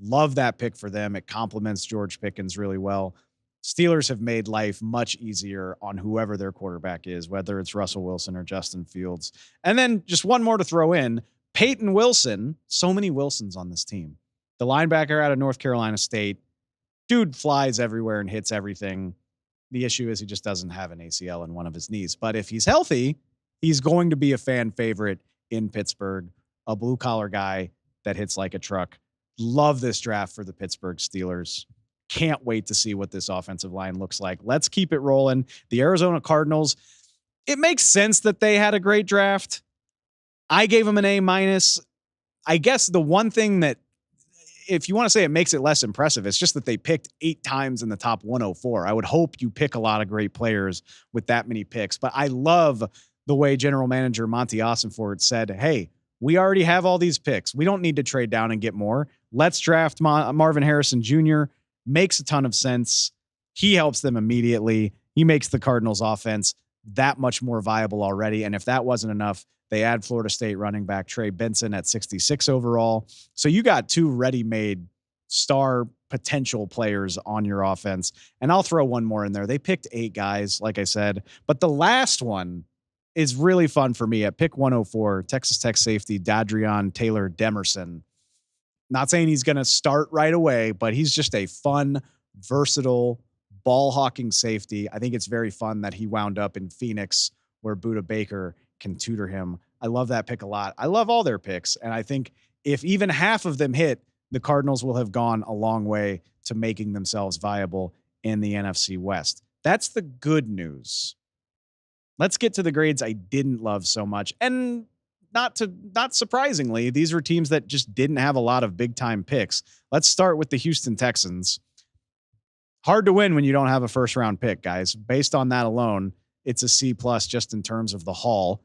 Love that pick for them. It complements George Pickens really well. Steelers have made life much easier on whoever their quarterback is, whether it's Russell Wilson or Justin Fields. And then just one more to throw in, Peyton Wilson. So many Wilsons on this team. The linebacker out of North Carolina State. Dude flies everywhere and hits everything. The issue is he just doesn't have an ACL in one of his knees. But if he's healthy, he's going to be a fan favorite in Pittsburgh, a blue-collar guy that hits like a truck. Love this draft for the Pittsburgh Steelers. Can't wait to see what this offensive line looks like. Let's keep it rolling. The Arizona Cardinals, it makes sense that they had a great draft. I gave them an A-. I guess the one thing that, if you want to say it makes it less impressive, it's just that they picked 8 times in the top 104. I would hope you pick a lot of great players with that many picks. But I love the way general manager Monty Ossenfort said, hey, we already have all these picks. We don't need to trade down and get more. Let's draft Marvin Harrison Jr. Makes a ton of sense. He helps them immediately. He makes the Cardinals offense that much more viable already. And if that wasn't enough, they add Florida State running back Trey Benson at 66 overall. So you got 2 ready-made star potential players on your offense. And I'll throw one more in there. They picked 8 guys, like I said, but the last one is really fun for me at pick 104, Texas Tech safety Dadrion Taylor Demerson. Not saying he's going to start right away, but he's just a fun, versatile, ball-hawking safety. I think it's very fun that he wound up in Phoenix where Budda Baker can tutor him. I love that pick a lot. I love all their picks, and I think if even half of them hit, the Cardinals will have gone a long way to making themselves viable in the NFC West. That's the good news. Let's get to the grades I didn't love so much. And not surprisingly, these were teams that just didn't have a lot of big time picks. Let's start with the Houston Texans. Hard to win when you don't have a first round pick, guys. Based on that alone, it's a C+ just in terms of the haul.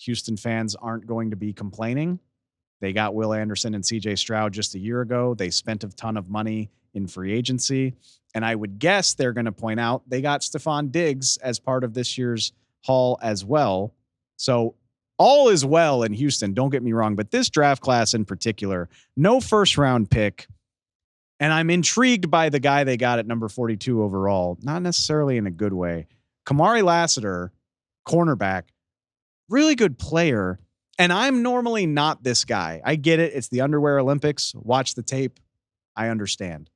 Houston fans aren't going to be complaining. They got Will Anderson and CJ Stroud just a year ago. They spent a ton of money in free agency. And I would guess they're going to point out they got Stephon Diggs as part of this year's haul as well. So all is well in Houston. Don't get me wrong, but this draft class in particular, no first round pick. And I'm intrigued by the guy they got at number 42 overall, not necessarily in a good way. Kamari Lassiter, cornerback, really good player. And I'm normally not this guy. I get it. It's the underwear Olympics. Watch the tape. I understand.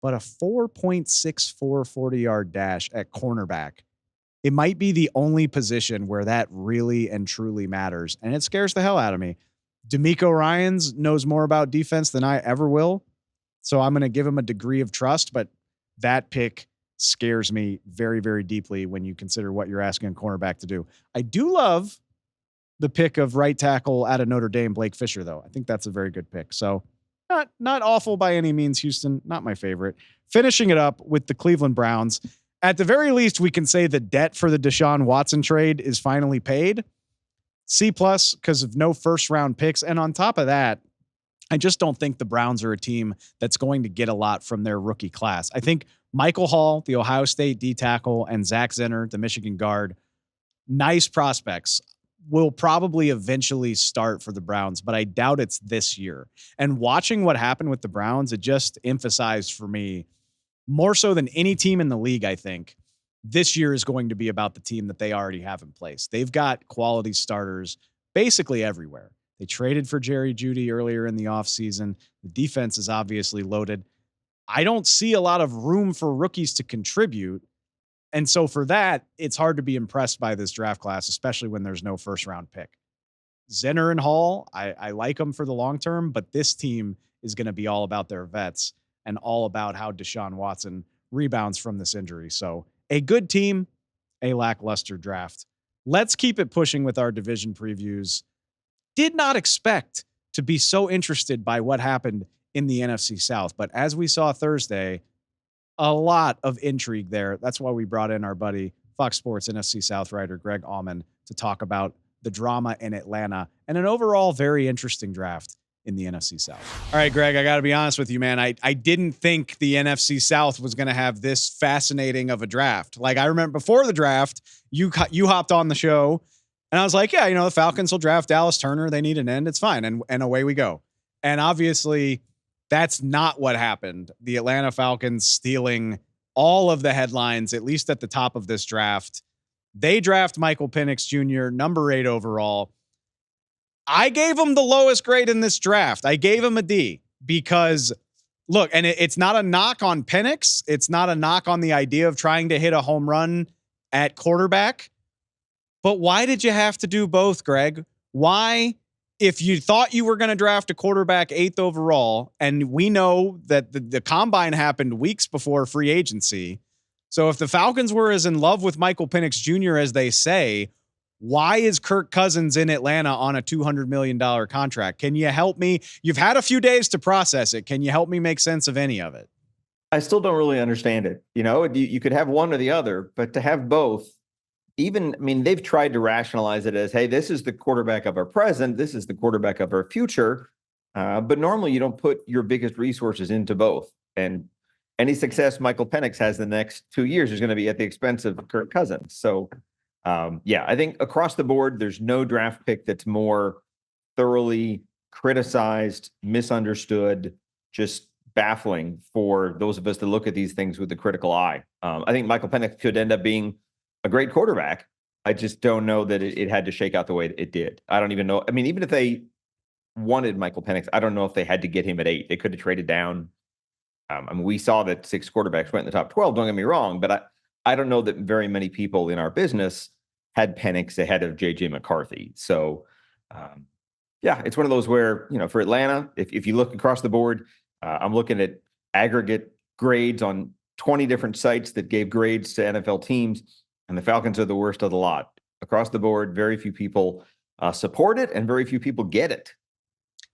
But a 4.64 40-yard dash at cornerback, it might be the only position where that really and truly matters. And it scares the hell out of me. D'Amico Ryans knows more about defense than I ever will. So I'm going to give him a degree of trust, but that pick scares me very, very deeply when you consider what you're asking a cornerback to do. I do love the pick of right tackle out of Notre Dame, Blake Fisher, though. I think that's a very good pick. So not awful by any means, Houston. Not my favorite. Finishing it up with the Cleveland Browns. At the very least, we can say the debt for the Deshaun Watson trade is finally paid. C+ because of no first round picks. And on top of that, I just don't think the Browns are a team that's going to get a lot from their rookie class. I think Michael Hall, the Ohio State D tackle, and Zach Zinner, the Michigan guard. Nice prospects. Will probably eventually start for the Browns, but I doubt it's this year. And watching what happened with the Browns, it just emphasized for me, more so than any team in the league, I think, this year is going to be about the team that they already have in place. They've got quality starters basically everywhere. They traded for Jerry Jeudy earlier in the offseason. The defense is obviously loaded. I don't see a lot of room for rookies to contribute. And so for that, it's hard to be impressed by this draft class, especially when there's no first round pick. Zinner and Hall, I like them for the long term, but this team is going to be all about their vets and all about how Deshaun Watson rebounds from this injury. So a good team, a lackluster draft. Let's keep it pushing with our division previews. Did not expect to be so interested by what happened in the NFC South, but as we saw Thursday, a lot of intrigue there. That's why we brought in our buddy, Fox Sports NFC South writer Greg Auman, to talk about the drama in Atlanta and an overall very interesting draft in the NFC South. All right, Greg, I got to be honest with you, man. I didn't think the NFC South was going to have this fascinating of a draft. Like, I remember before the draft, you hopped on the show, and I was like, yeah, the Falcons will draft Dallas Turner. They need an end. It's fine. And away we go. And obviously, that's not what happened. The Atlanta Falcons stealing all of the headlines, at least at the top of this draft. They draft Michael Penix Jr., number 8 overall. I gave him the lowest grade in this draft. I gave him a D because, look, and it's not a knock on Penix. It's not a knock on the idea of trying to hit a home run at quarterback. But why did you have to do both, Greg? Why? If you thought you were going to draft a quarterback 8th overall, and we know that the combine happened weeks before free agency. So if the Falcons were as in love with Michael Penix Jr. as they say, why is Kirk Cousins in Atlanta on a $200 million contract? Can you help me? You've had a few days to process it. Can you help me make sense of any of it? I still don't really understand it. You could have one or the other, but to have both, they've tried to rationalize it as, hey, this is the quarterback of our present, this is the quarterback of our future. But normally you don't put your biggest resources into both. And any success Michael Penix has the next 2 years is going to be at the expense of Kirk Cousins. So, I think across the board, there's no draft pick that's more thoroughly criticized, misunderstood, just baffling for those of us that look at these things with a critical eye. I think Michael Penix could end up being a great quarterback. I just don't know that it had to shake out the way it did. I don't even know. Even if they wanted Michael Penix, I don't know if they had to get him at 8. They could have traded down. We saw that 6 quarterbacks went in the top 12. Don't get me wrong, but I don't know that very many people in our business had Penix ahead of JJ McCarthy. So, it's one of those where, for Atlanta, if you look across the board, I'm looking at aggregate grades on 20 different sites that gave grades to NFL teams, and the Falcons are the worst of the lot. Across the board, very few people support it, and very few people get it.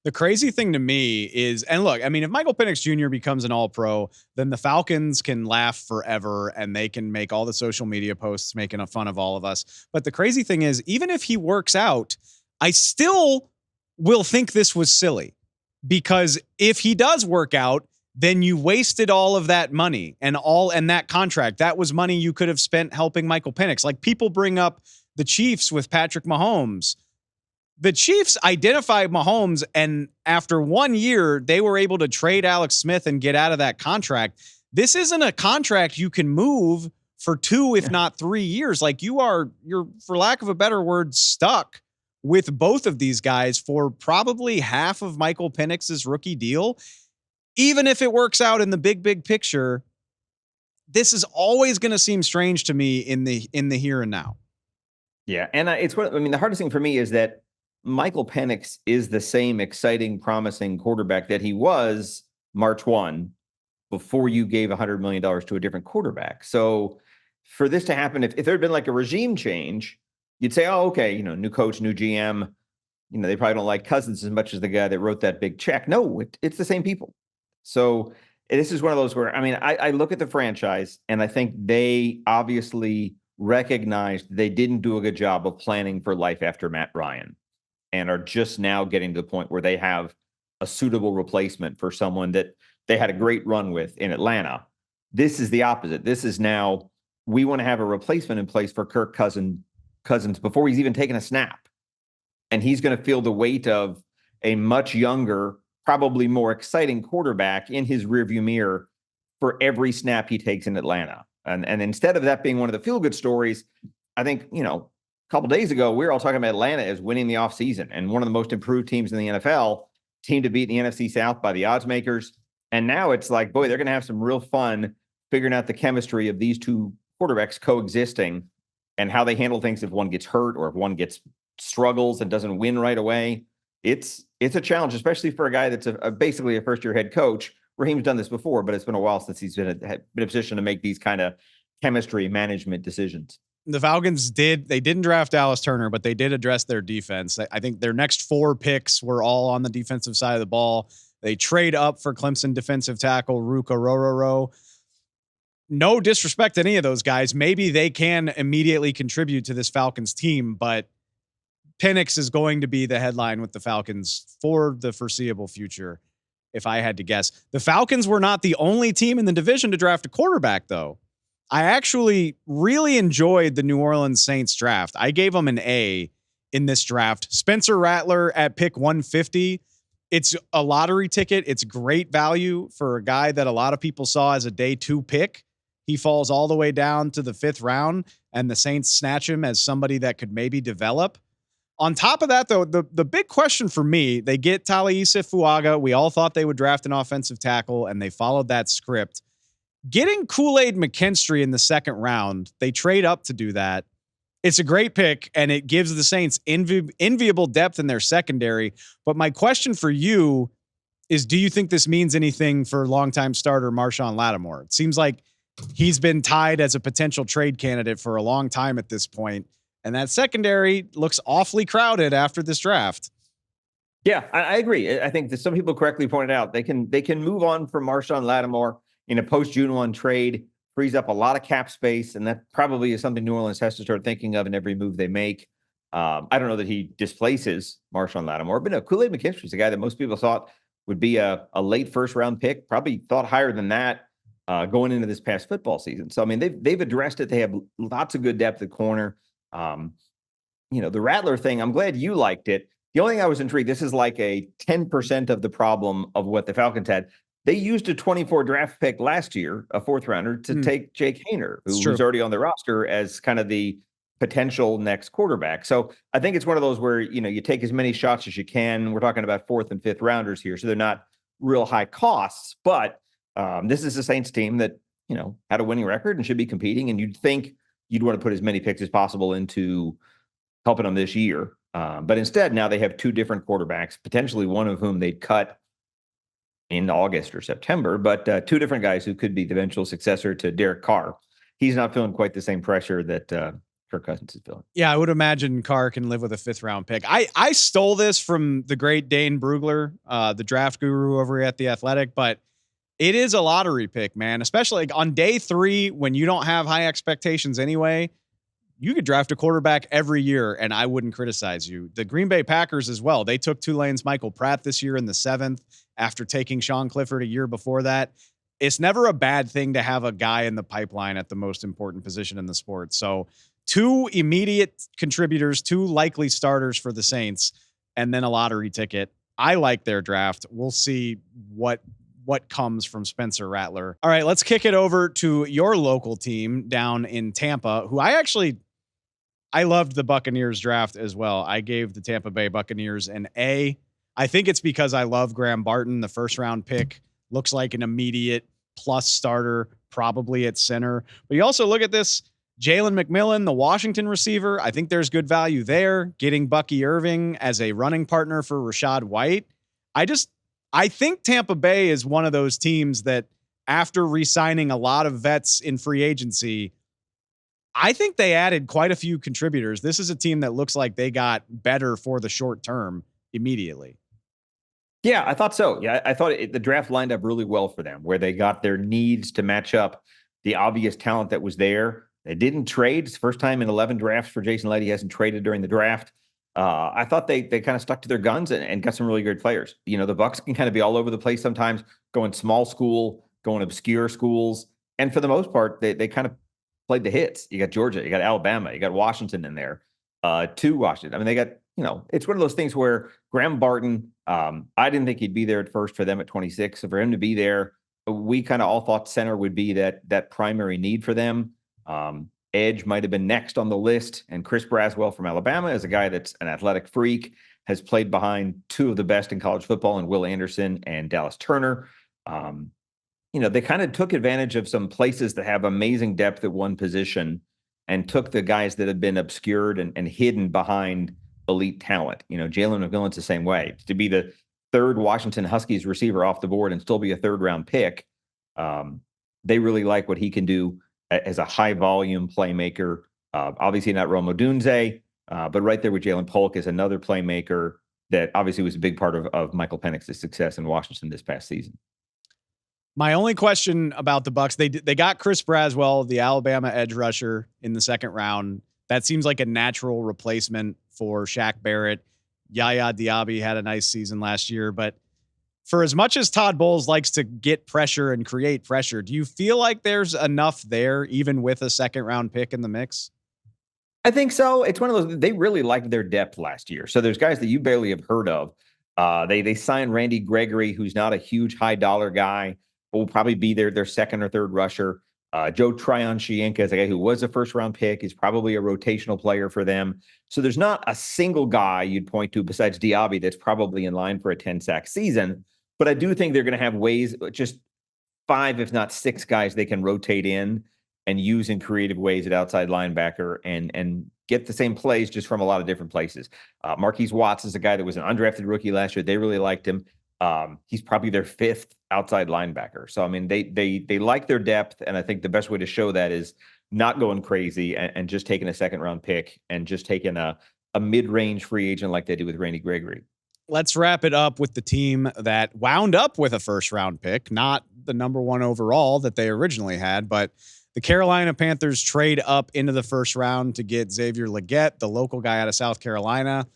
The crazy thing to me is, and look, if Michael Penix Jr. becomes an all-pro, then the Falcons can laugh forever and they can make all the social media posts making fun of all of us. But the crazy thing is, even if he works out, I still will think this was silly, because if he does work out, then you wasted all of that money and that contract. That was money you could have spent helping Michael Penix. Like, people bring up the Chiefs with Patrick Mahomes. The Chiefs identified Mahomes, and after 1 year, they were able to trade Alex Smith and get out of that contract. This isn't a contract you can move for 2, if not 3 years. Like, you're, for lack of a better word, stuck with both of these guys for probably half of Michael Penix's rookie deal. Even if it works out in the big picture, this is always going to seem strange to me in the here and now. Yeah, and the hardest thing for me is that Michael Penix is the same exciting, promising quarterback that he was March 1 before you gave $100 million to a different quarterback. So for this to happen, if there had been like a regime change, you'd say, oh, okay, new coach, new GM, they probably don't like Cousins as much as the guy that wrote that big check. No, it's the same people. So this is one of those where, I look at the franchise and I think they obviously recognized they didn't do a good job of planning for life after Matt Ryan, and are just now getting to the point where they have a suitable replacement for someone that they had a great run with in Atlanta. This is the opposite. This is now, we want to have a replacement in place for Kirk Cousins before he's even taken a snap. And he's going to feel the weight of a much younger, probably more exciting quarterback in his rearview mirror for every snap he takes in Atlanta. And instead of that being one of the feel-good stories, I think, a couple days ago, we were all talking about Atlanta as winning the offseason and one of the most improved teams in the NFL, team to beat in the NFC South by the odds makers. And now it's like, boy, they're going to have some real fun figuring out the chemistry of these two quarterbacks coexisting and how they handle things if one gets hurt or if one gets struggles and doesn't win right away. It's a challenge, especially for a guy that's basically a first-year head coach. Raheem's done this before, but it's been a while since he's been in a position to make these kind of chemistry management decisions. The Falcons didn't draft Dallas Turner, but they did address their defense. I think their next 4 picks were all on the defensive side of the ball. They trade up for Clemson defensive tackle Ruka Rororo. No disrespect to any of those guys. Maybe they can immediately contribute to this Falcons team, but Penix is going to be the headline with the Falcons for the foreseeable future, if I had to guess. The Falcons were not the only team in the division to draft a quarterback, though. I actually really enjoyed the New Orleans Saints draft. I gave them an A in this draft. Spencer Rattler at pick 150. It's a lottery ticket. It's great value for a guy that a lot of people saw as a day 2 pick. He falls all the way down to the 5th round, and the Saints snatch him as somebody that could maybe develop. On top of that, though, the big question for me, they get Talisa Fuaga. We all thought they would draft an offensive tackle, and they followed that script. Getting Kool-Aid McKinstry in the 2nd round, they trade up to do that. It's a great pick, and it gives the Saints enviable depth in their secondary. But my question for you is, do you think this means anything for longtime starter Marshon Lattimore? It seems like he's been tied as a potential trade candidate for a long time at this point. And that secondary looks awfully crowded after this draft. Yeah, I agree. I think that some people correctly pointed out they can move on from Marshon Lattimore in a post-June 1 trade, frees up a lot of cap space, and that probably is something New Orleans has to start thinking of in every move they make. I don't know that he displaces Marshon Lattimore, but no, Kool-Aid McKinstry is a guy that most people thought would be a late 1st-round pick, probably thought higher than that going into this past football season. So, I mean, they've addressed it. They have lots of good depth at corner. The Rattler thing, I'm glad you liked it. The only thing I was intrigued, this is like a 10% of the problem of what the Falcons had. They used a 24 draft pick last year, a 4th rounder, to take Jake Haener, who's already on the roster as kind of the potential next quarterback. So I think it's one of those where, you take as many shots as you can. We're talking about 4th and 5th rounders here, so they're not real high costs, but this is a Saints team that, had a winning record and should be competing. And you'd think you'd want to put as many picks as possible into helping them this year. But instead, now they have 2 different quarterbacks, potentially one of whom they'd cut in August or September, but 2 different guys who could be the eventual successor to Derek Carr. He's not feeling quite the same pressure that Kirk Cousins is feeling. Yeah, I would imagine Carr can live with a 5th-round pick. I stole this from the great Dane Brugler, the draft guru over at The Athletic, but it is a lottery pick, man, especially on day 3 when you don't have high expectations anyway. You could draft a quarterback every year, and I wouldn't criticize you. The Green Bay Packers as well. They took Tulane's Michael Pratt this year in the 7th after taking Sean Clifford a year before that. It's never a bad thing to have a guy in the pipeline at the most important position in the sport. So 2 immediate contributors, 2 likely starters for the Saints, and then a lottery ticket. I like their draft. We'll see what comes from Spencer Rattler. All right, let's kick it over to your local team down in Tampa, who I loved the Buccaneers draft as well. I gave the Tampa Bay Buccaneers an A. I think it's because I love Graham Barton. The 1st-round pick looks like an immediate plus starter, probably at center. But you also look at this, Jalen McMillan, the Washington receiver. I think there's good value there. Getting Bucky Irving as a running partner for Rachaad White. I think Tampa Bay is one of those teams that after re-signing a lot of vets in free agency, I think they added quite a few contributors. This is a team that looks like they got better for the short term immediately. Yeah, I thought so. Yeah, I thought the draft lined up really well for them, where they got their needs to match up the obvious talent that was there. They didn't trade. It's the first time in 11 drafts for Jason Light. He hasn't traded during the draft. I thought they kind of stuck to their guns and got some really good players. The Bucs can kind of be all over the place sometimes, going small school, going obscure schools. And for the most part, they kind of played the hits. You got Georgia, you got Alabama, you got Washington in there, to Washington. I mean, they got, it's one of those things where Graham Barton, I didn't think he'd be there at first for them at 26. So for him to be there, we kind of all thought center would be that primary need for them. Edge might have been next on the list. And Chris Braswell from Alabama is a guy that's an athletic freak, has played behind two of the best in college football, and Will Anderson and Dallas Turner. They kind of took advantage of some places that have amazing depth at one position and took the guys that have been obscured and hidden behind elite talent. Jalen McMillan's the same way. To be the third Washington Huskies receiver off the board and still be a third-round pick, they really like what he can do as a high-volume playmaker. Obviously not Rome Odunze, but right there with Jalen Polk is another playmaker that obviously was a big part of Michael Penix's success in Washington this past season. My only question about the Bucs, they got Chris Braswell, the Alabama edge rusher, in the second round. That seems like a natural replacement for Shaq Barrett. Yaya Diaby had a nice season last year, but for as much as Todd Bowles likes to get pressure and create pressure, do you feel like there's enough there, even with a second round pick in the mix? I think so. It's one of those, they really liked their depth last year. So there's guys that you barely have heard of. They signed Randy Gregory, who's not a huge high dollar guy, will probably be their second or third rusher. Joe Tryon-Shienka is a guy who was a first round pick. He's probably a rotational player for them. So there's not a single guy you'd point to besides Diaby that's probably in line for a 10-sack season. But I do think they're going to have ways, just 5, if not 6 guys they can rotate in and use in creative ways at outside linebacker and get the same plays just from a lot of different places. Marquise Watts is a guy that was an undrafted rookie last year. They really liked him. He's probably their 5th outside linebacker. So, I mean, they like their depth. And I think the best way to show that is not going crazy and just taking a second round pick and just taking a mid-range free agent like they did with Randy Gregory. Let's wrap it up with the team that wound up with a first round pick, not the number 1 overall that they originally had, but the Carolina Panthers trade up into the first round to get Xavier Legette, the local guy out of South Carolina.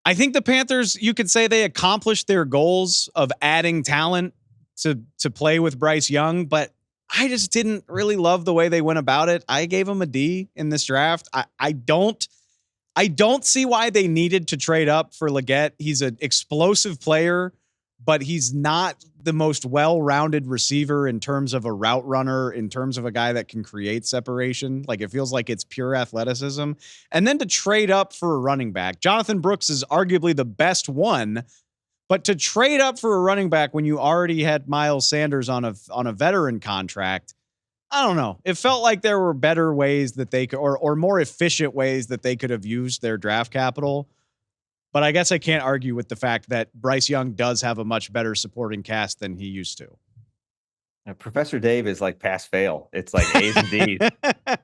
I think the Panthers, you could say they accomplished their goals of adding talent to play with Bryce Young, but I just didn't really love the way they went about it. I gave them a D in this draft. I don't see why they needed to trade up for Legette. He's an explosive player, but he's not the most well-rounded receiver in terms of a route runner, in terms of a guy that can create separation. Like, it feels like it's pure athleticism. And then to trade up for a running back, Jonathan Brooks is arguably the best one, but to trade up for a running back when you already had Miles Sanders on a veteran contract, I don't know. It felt like there were better ways that they could, or more efficient ways that they could have used their draft capital. But I guess I can't argue with the fact that Bryce Young does have a much better supporting cast than he used to. Professor Dave is like pass fail. It's like A's and D's.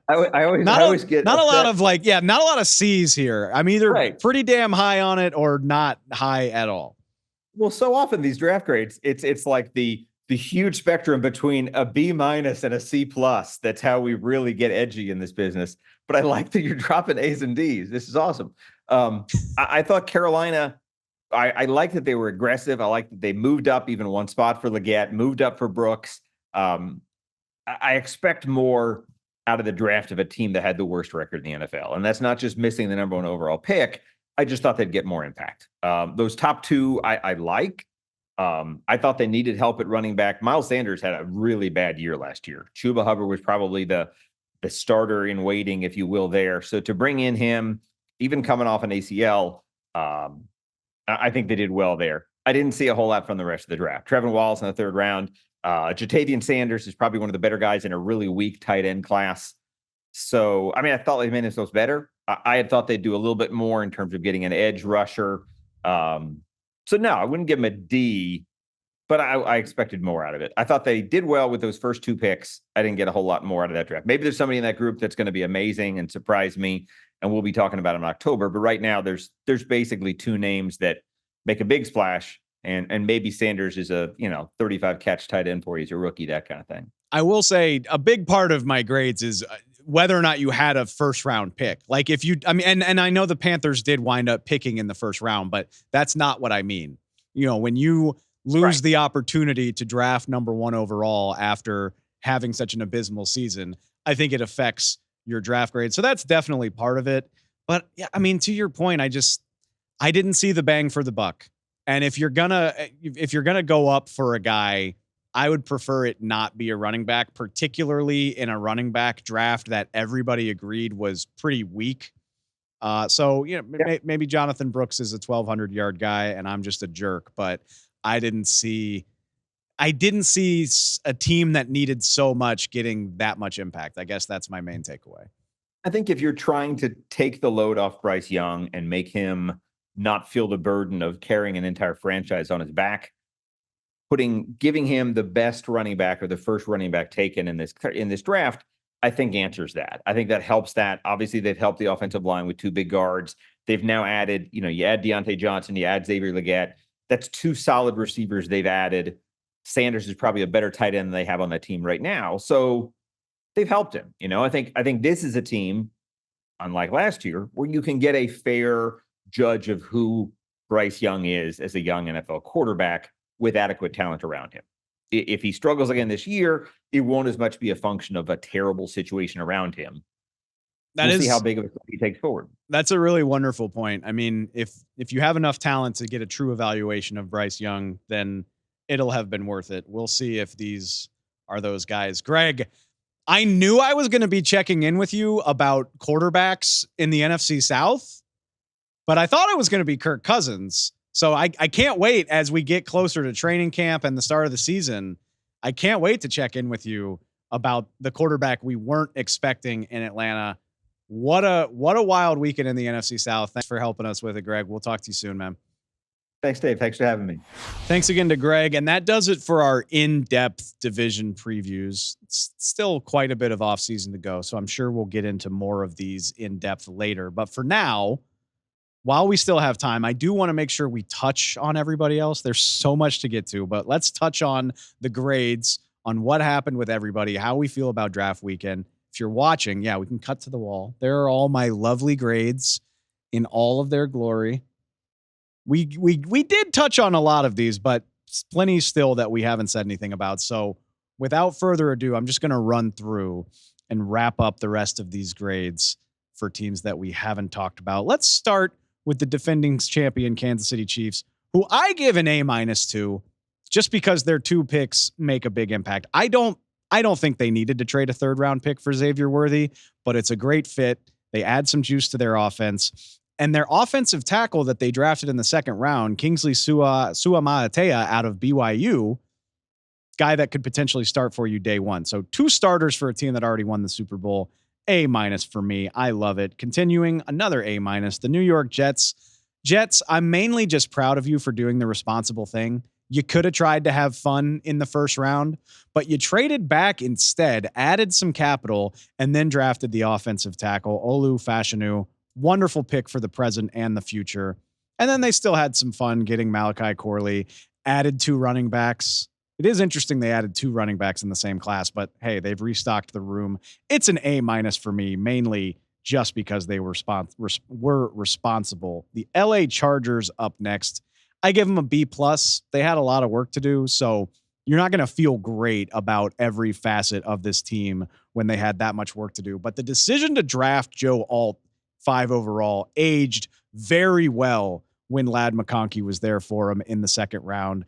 I always get not upset. A lot of not a lot of C's here. I'm either pretty damn high on it or not high at all. Well, so often these draft grades, it's like the huge spectrum between a B- and a C+. That's how we really get edgy in this business. But I like that you're dropping A's and D's. This is awesome. I thought Carolina, I like that they were aggressive. I like that they moved up even one spot for Legette, moved up for Brooks. I expect more out of the draft of a team that had the worst record in the NFL. And that's not just missing the number 1 overall pick. I just thought they'd get more impact. Those top 2, I like. I thought they needed help at running back. Miles Sanders had a really bad year last year. Chuba Hubbard was probably the starter in waiting, if you will, there. So to bring in him, even coming off an ACL, I think they did well there. I didn't see a whole lot from the rest of the draft. Trevin Wallace in the 3rd round. Jatavian Sanders is probably one of the better guys in a really weak tight end class. So, I mean, I thought they made themselves better. I had thought they'd do a little bit more in terms of getting an edge rusher. So no, I wouldn't give them a D, but I expected more out of it. I thought they did well with those first 2 picks. I didn't get a whole lot more out of that draft. Maybe there's somebody in that group that's going to be amazing and surprise me, and we'll be talking about them in October. But right now, there's basically 2 names that make a big splash, and maybe Sanders is a 35 catch tight end for you as a rookie, that kind of thing. I will say a big part of my grades is whether or not you had a first round pick. Like if you, I mean, and I know the Panthers did wind up picking in the first round, but that's not what I mean. When you lose the opportunity to draft number 1 overall after having such an abysmal season, I think it affects your draft grade. So that's definitely part of it. But yeah, I mean, to your point, I didn't see the bang for the buck. And if you're gonna go up for a guy, I would prefer it not be a running back, particularly in a running back draft that everybody agreed was pretty weak. So, maybe Jonathan Brooks is a 1,200-yard guy and I'm just a jerk, but I didn't see a team that needed so much getting that much impact. I guess that's my main takeaway. I think if you're trying to take the load off Bryce Young and make him not feel the burden of carrying an entire franchise on his back, giving him the best running back or the first running back taken in this draft, I think answers that. I think that helps that. Obviously, they've helped the offensive line with two big guards. They've now added, you add Deontay Johnson, you add Xavier Legette. That's two solid receivers they've added. Sanders is probably a better tight end than they have on that team right now. So they've helped him. I think this is a team, unlike last year, where you can get a fair judge of who Bryce Young is as a young NFL quarterback with adequate talent around him. If he struggles again this year, it won't as much be a function of a terrible situation around him. We'll see how big of a step he takes forward. That's a really wonderful point. I mean, if you have enough talent to get a true evaluation of Bryce Young, then it'll have been worth it. We'll see if these are those guys. Greg, I knew I was going to be checking in with you about quarterbacks in the NFC South, but I thought it was going to be Kirk Cousins. So I can't wait as we get closer to training camp and the start of the season. I can't wait to check in with you about the quarterback we weren't expecting in Atlanta. What a wild weekend in the NFC South. Thanks for helping us with it, Greg. We'll talk to you soon, man. Thanks, Dave. Thanks for having me. Thanks again to Greg. And that does it for our in-depth division previews. It's still quite a bit of offseason to go, so I'm sure we'll get into more of these in depth later. But for now, while we still have time, I do want to make sure we touch on everybody else. There's so much to get to, but let's touch on the grades, on what happened with everybody, how we feel about draft weekend. If you're watching, yeah, we can cut to the wall. There are all my lovely grades in all of their glory. We did touch on a lot of these, but plenty still that we haven't said anything about. So without further ado, I'm just going to run through and wrap up the rest of these grades for teams that we haven't talked about. Let's start with the defending champion Kansas City Chiefs, who I give an A- to, just because their two picks make a big impact. I don't think they needed to trade a third round pick for Xavier Worthy, but it's a great fit. They add some juice to their offense, and their offensive tackle that they drafted in the second round, Kingsley Suamaatea out of BYU, guy that could potentially start for you day one. So two starters for a team that already won the Super Bowl. A- for me. I love it. Continuing, another A-. The New York Jets. I'm mainly just proud of you for doing the responsible thing. You could have tried to have fun in the first round, but you traded back instead, added some capital, and then drafted the offensive tackle, Olu Fashanu. Wonderful pick for the present and the future. And then they still had some fun getting Malachi Corley, added two running backs. It is interesting they added two running backs in the same class, but hey, they've restocked the room. It's an A- for me, mainly just because they were responsible. The LA Chargers up next. I give them a B+. They had a lot of work to do, so you're not going to feel great about every facet of this team when they had that much work to do. But the decision to draft Joe Alt, 5 overall, aged very well when Ladd McConkey was there for him in the second round.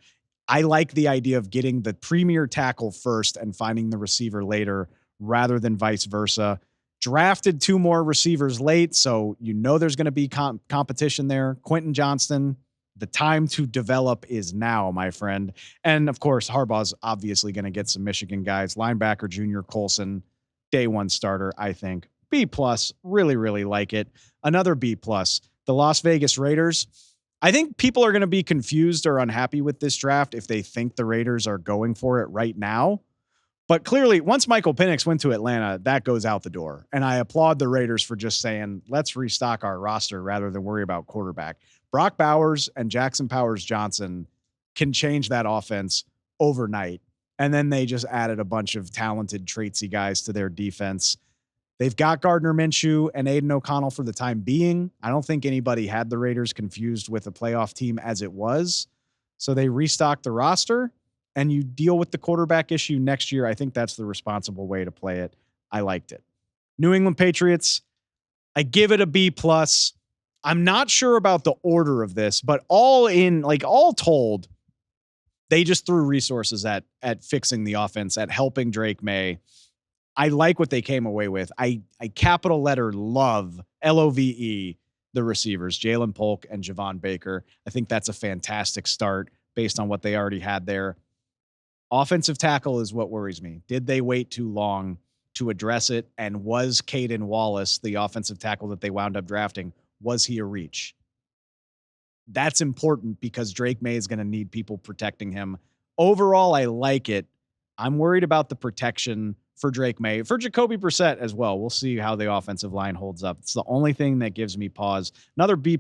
I like the idea of getting the premier tackle first and finding the receiver later rather than vice versa. Drafted two more receivers late, so there's going to be competition there. Quentin Johnston, the time to develop is now, my friend. And, of course, Harbaugh's obviously going to get some Michigan guys. Linebacker Junior Colson, day one starter, I think. B+, really, really like it. Another B+. The Las Vegas Raiders. I think people are going to be confused or unhappy with this draft if they think the Raiders are going for it right now. But clearly, once Michael Penix went to Atlanta, that goes out the door. And I applaud the Raiders for just saying, let's restock our roster rather than worry about quarterback. Brock Bowers and Jackson Powers Johnson can change that offense overnight. And then they just added a bunch of talented, traitsy guys to their defense. They've got Gardner Minshew and Aiden O'Connell for the time being. I don't think anybody had the Raiders confused with a playoff team as it was. So they restocked the roster. and you deal with the quarterback issue next year, I think that's the responsible way to play it. I liked it. New England Patriots, I give it a B+. I'm not sure about the order of this, but all told, they just threw resources at fixing the offense, at helping Drake May. I like what they came away with. I capital letter love, LOVE, the receivers, Jalen Polk and Javon Baker. I think that's a fantastic start based on what they already had there. Offensive tackle is what worries me. Did they wait too long to address it? And was Caden Wallace, the offensive tackle that they wound up drafting, was he a reach? That's important because Drake May is going to need people protecting him. Overall, I like it. I'm worried about the protection for Drake May, for Jacoby Brissett as well. We'll see how the offensive line holds up. It's the only thing that gives me pause. Another B+,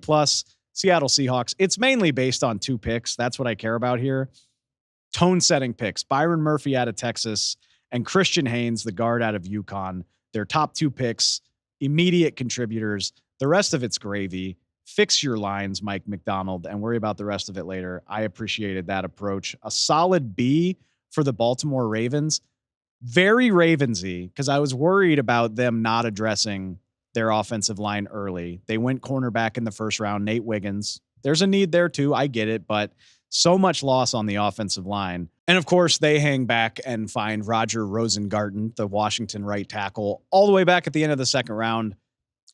Seattle Seahawks. It's mainly based on 2 picks. That's what I care about here. Tone-setting picks. Byron Murphy out of Texas and Christian Haynes, the guard out of UConn. Their top 2 picks, immediate contributors. The rest of it's gravy. Fix your lines, Mike McDonald, and worry about the rest of it later. I appreciated that approach. A solid B for the Baltimore Ravens. Very Ravensy, because I was worried about them not addressing their offensive line early. They went cornerback in the first round, Nate Wiggins. There's a need there too. I get it, but so much loss on the offensive line. And of course, they hang back and find Roger Rosengarten, the Washington right tackle, all the way back at the end of the second round.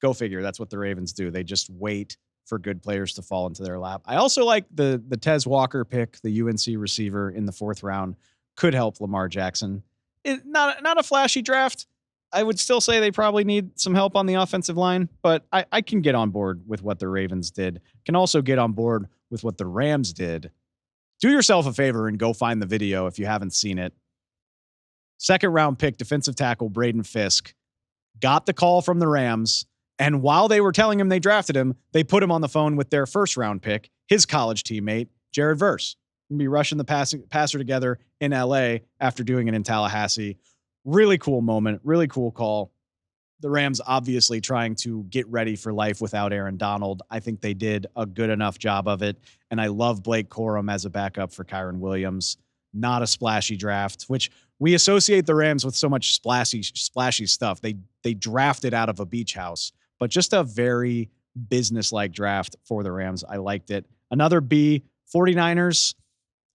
Go figure. That's what the Ravens do. They just wait for good players to fall into their lap. I also like the Tez Walker pick, the UNC receiver in the 4th round. Could help Lamar Jackson. Not a flashy draft. I would still say they probably need some help on the offensive line, but I can get on board with what the Ravens did. Can also get on board with what the Rams did. Do yourself a favor and go find the video if you haven't seen it. 2nd round pick, defensive tackle Braden Fisk, got the call from the Rams. And while they were telling him they drafted him, they put him on the phone with their 1st round pick, his college teammate, Jared Verse. Going to be rushing the passer together in LA after doing it in Tallahassee. Really cool moment. Really cool call. The Rams obviously trying to get ready for life without Aaron Donald. I think they did a good enough job of it. And I love Blake Corum as a backup for Kyron Williams. Not a splashy draft, which we associate the Rams with so much splashy stuff. They drafted out of a beach house, but just a very business-like draft for the Rams. I liked it. Another B, 49ers.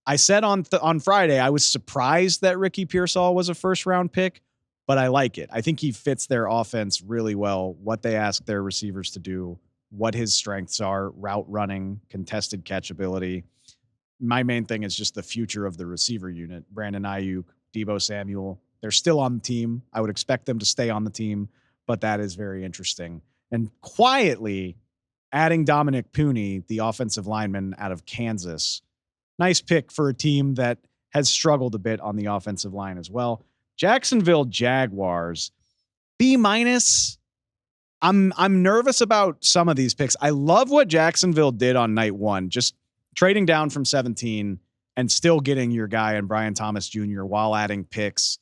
I said on Friday, I was surprised that Ricky Pearsall was a 1st round pick, but I like it. I think he fits their offense really well, what they ask their receivers to do, what his strengths are, route running, contested catch ability. My main thing is just the future of the receiver unit. Brandon Ayuk, Deebo Samuel, they're still on the team. I would expect them to stay on the team, but that is very interesting. And quietly adding Dominic Pooney, the offensive lineman out of Kansas. Nice pick for a team that has struggled a bit on the offensive line as well. Jacksonville Jaguars, B-. I'm nervous about some of these picks. I love what Jacksonville did on night 1, just trading down from 17 and still getting your guy and Brian Thomas Jr. while adding picks.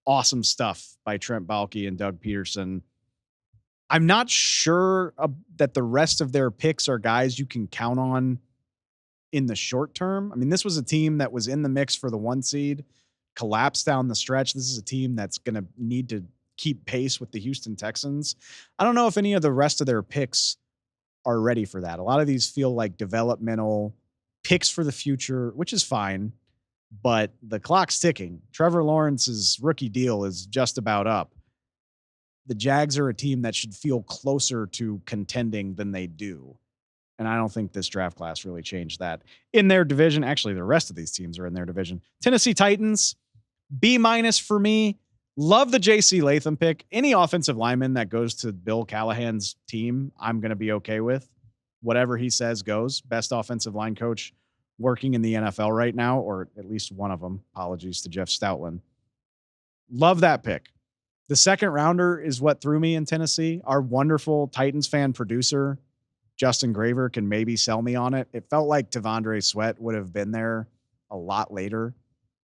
Awesome stuff by Trent Baalke and Doug Peterson. I'm not sure that the rest of their picks are guys you can count on in the short term. I mean, this was a team that was in the mix for the 1 seed, collapsed down the stretch. This is a team that's going to need to keep pace with the Houston Texans. I don't know if any of the rest of their picks are ready for that. A lot of these feel like developmental picks for the future, which is fine, but the clock's ticking. Trevor Lawrence's rookie deal is just about up. The Jags are a team that should feel closer to contending than they do. And I don't think this draft class really changed that. In their division, actually, the rest of these teams are in their division. Tennessee Titans, B- for me. Love the J.C. Latham pick. Any offensive lineman that goes to Bill Callahan's team, I'm going to be okay with. Whatever he says goes. Best offensive line coach working in the NFL right now, or at least one of them. Apologies to Jeff Stoutland. Love that pick. The 2nd rounder is what threw me in Tennessee. Our wonderful Titans fan producer, Justin Graver, can maybe sell me on it. It felt like Tavondre Sweat would have been there a lot later.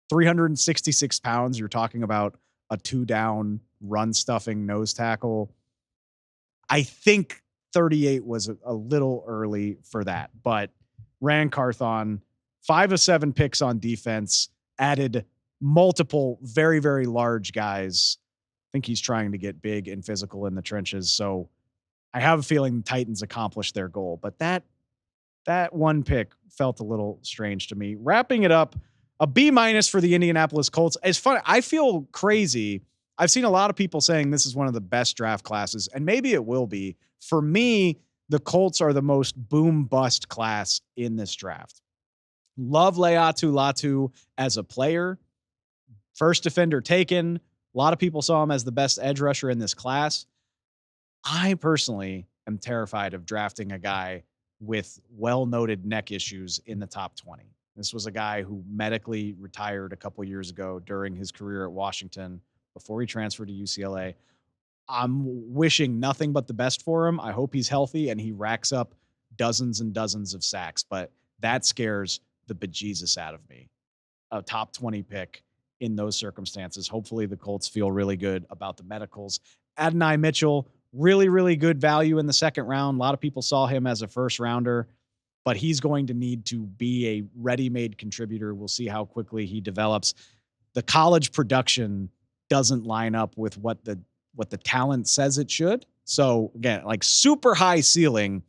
366 pounds. You're talking about a 2-down run stuffing nose tackle. I think 38 was a little early for that, but Rand Carthon, 5 of 7 picks on defense. added multiple very, very large guys. I think he's trying to get big and physical in the trenches. So I have a feeling the Titans accomplished their goal, but that one pick felt a little strange to me. Wrapping it up, a B- for the Indianapolis Colts. It's funny. I feel crazy. I've seen a lot of people saying this is one of the best draft classes, and maybe it will be. For me, the Colts are the most boom bust class in this draft. Love Leatu Latu as a player. First defender taken. A lot of people saw him as the best edge rusher in this class. I personally am terrified of drafting a guy with well-noted neck issues in the top 20. This was a guy who medically retired a couple years ago during his career at Washington before he transferred to UCLA. I'm wishing nothing but the best for him. I hope he's healthy and he racks up dozens and dozens of sacks, but that scares the bejesus out of me. A top 20 pick in those circumstances. Hopefully the Colts feel really good about the medicals. Adonai Mitchell, really, really good value in the second round. A lot of people saw him as a first rounder, but he's going to need to be a ready-made contributor. We'll see how quickly he develops. The college production doesn't line up with what the talent says it should. So again, like super high ceiling,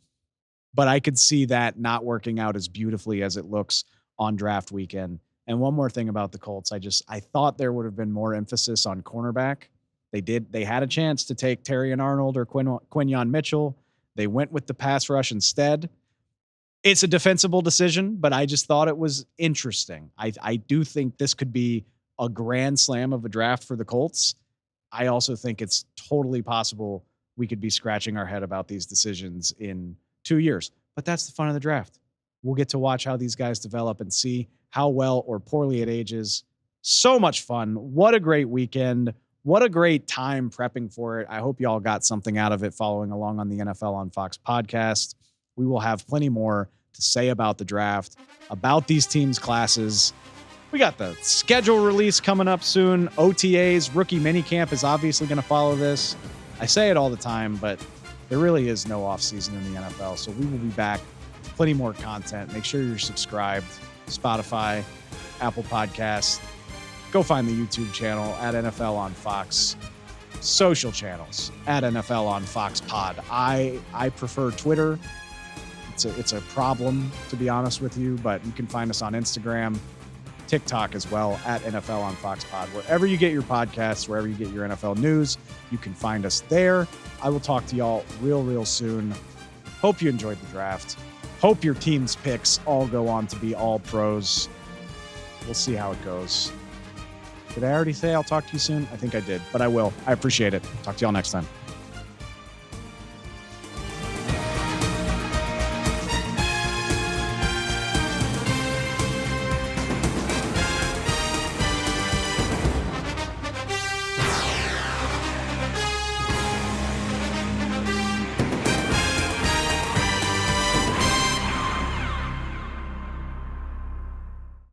but I could see that not working out as beautifully as it looks on draft weekend. And one more thing about the Colts, I thought there would have been more emphasis on cornerback. They had a chance to take Terrion Arnold or Quinyon Mitchell. They went with the pass rush instead. It's a defensible decision, but I just thought it was interesting. I do think this could be a grand slam of a draft for the Colts. I also think it's totally possible we could be scratching our head about these decisions in 2 years, but that's the fun of the draft. We'll get to watch how these guys develop and see how well or poorly it ages. So much fun. What a great weekend. What a great time prepping for it. I hope y'all got something out of it following along on the NFL on Fox podcast. We will have plenty more to say about the draft, about these teams' classes. We got the schedule release coming up soon. OTAs, rookie minicamp is obviously going to follow this. I say it all the time, but there really is no offseason in the NFL. So we will be back with plenty more content. Make sure you're subscribed. Spotify, Apple Podcasts. Go find the YouTube channel at NFL on Fox. Social channels at NFL on Fox Pod. I prefer Twitter. It's a problem, to be honest with you, but you can find us on Instagram, TikTok as well, at NFL on Fox Pod. Wherever you get your podcasts, wherever you get your NFL news, you can find us there. I will talk to y'all real soon. Hope you enjoyed the draft. Hope your team's picks all go on to be all pros. We'll see how it goes. Did I already say I'll talk to you soon? I think I did, but I will. I appreciate it. Talk to y'all next time.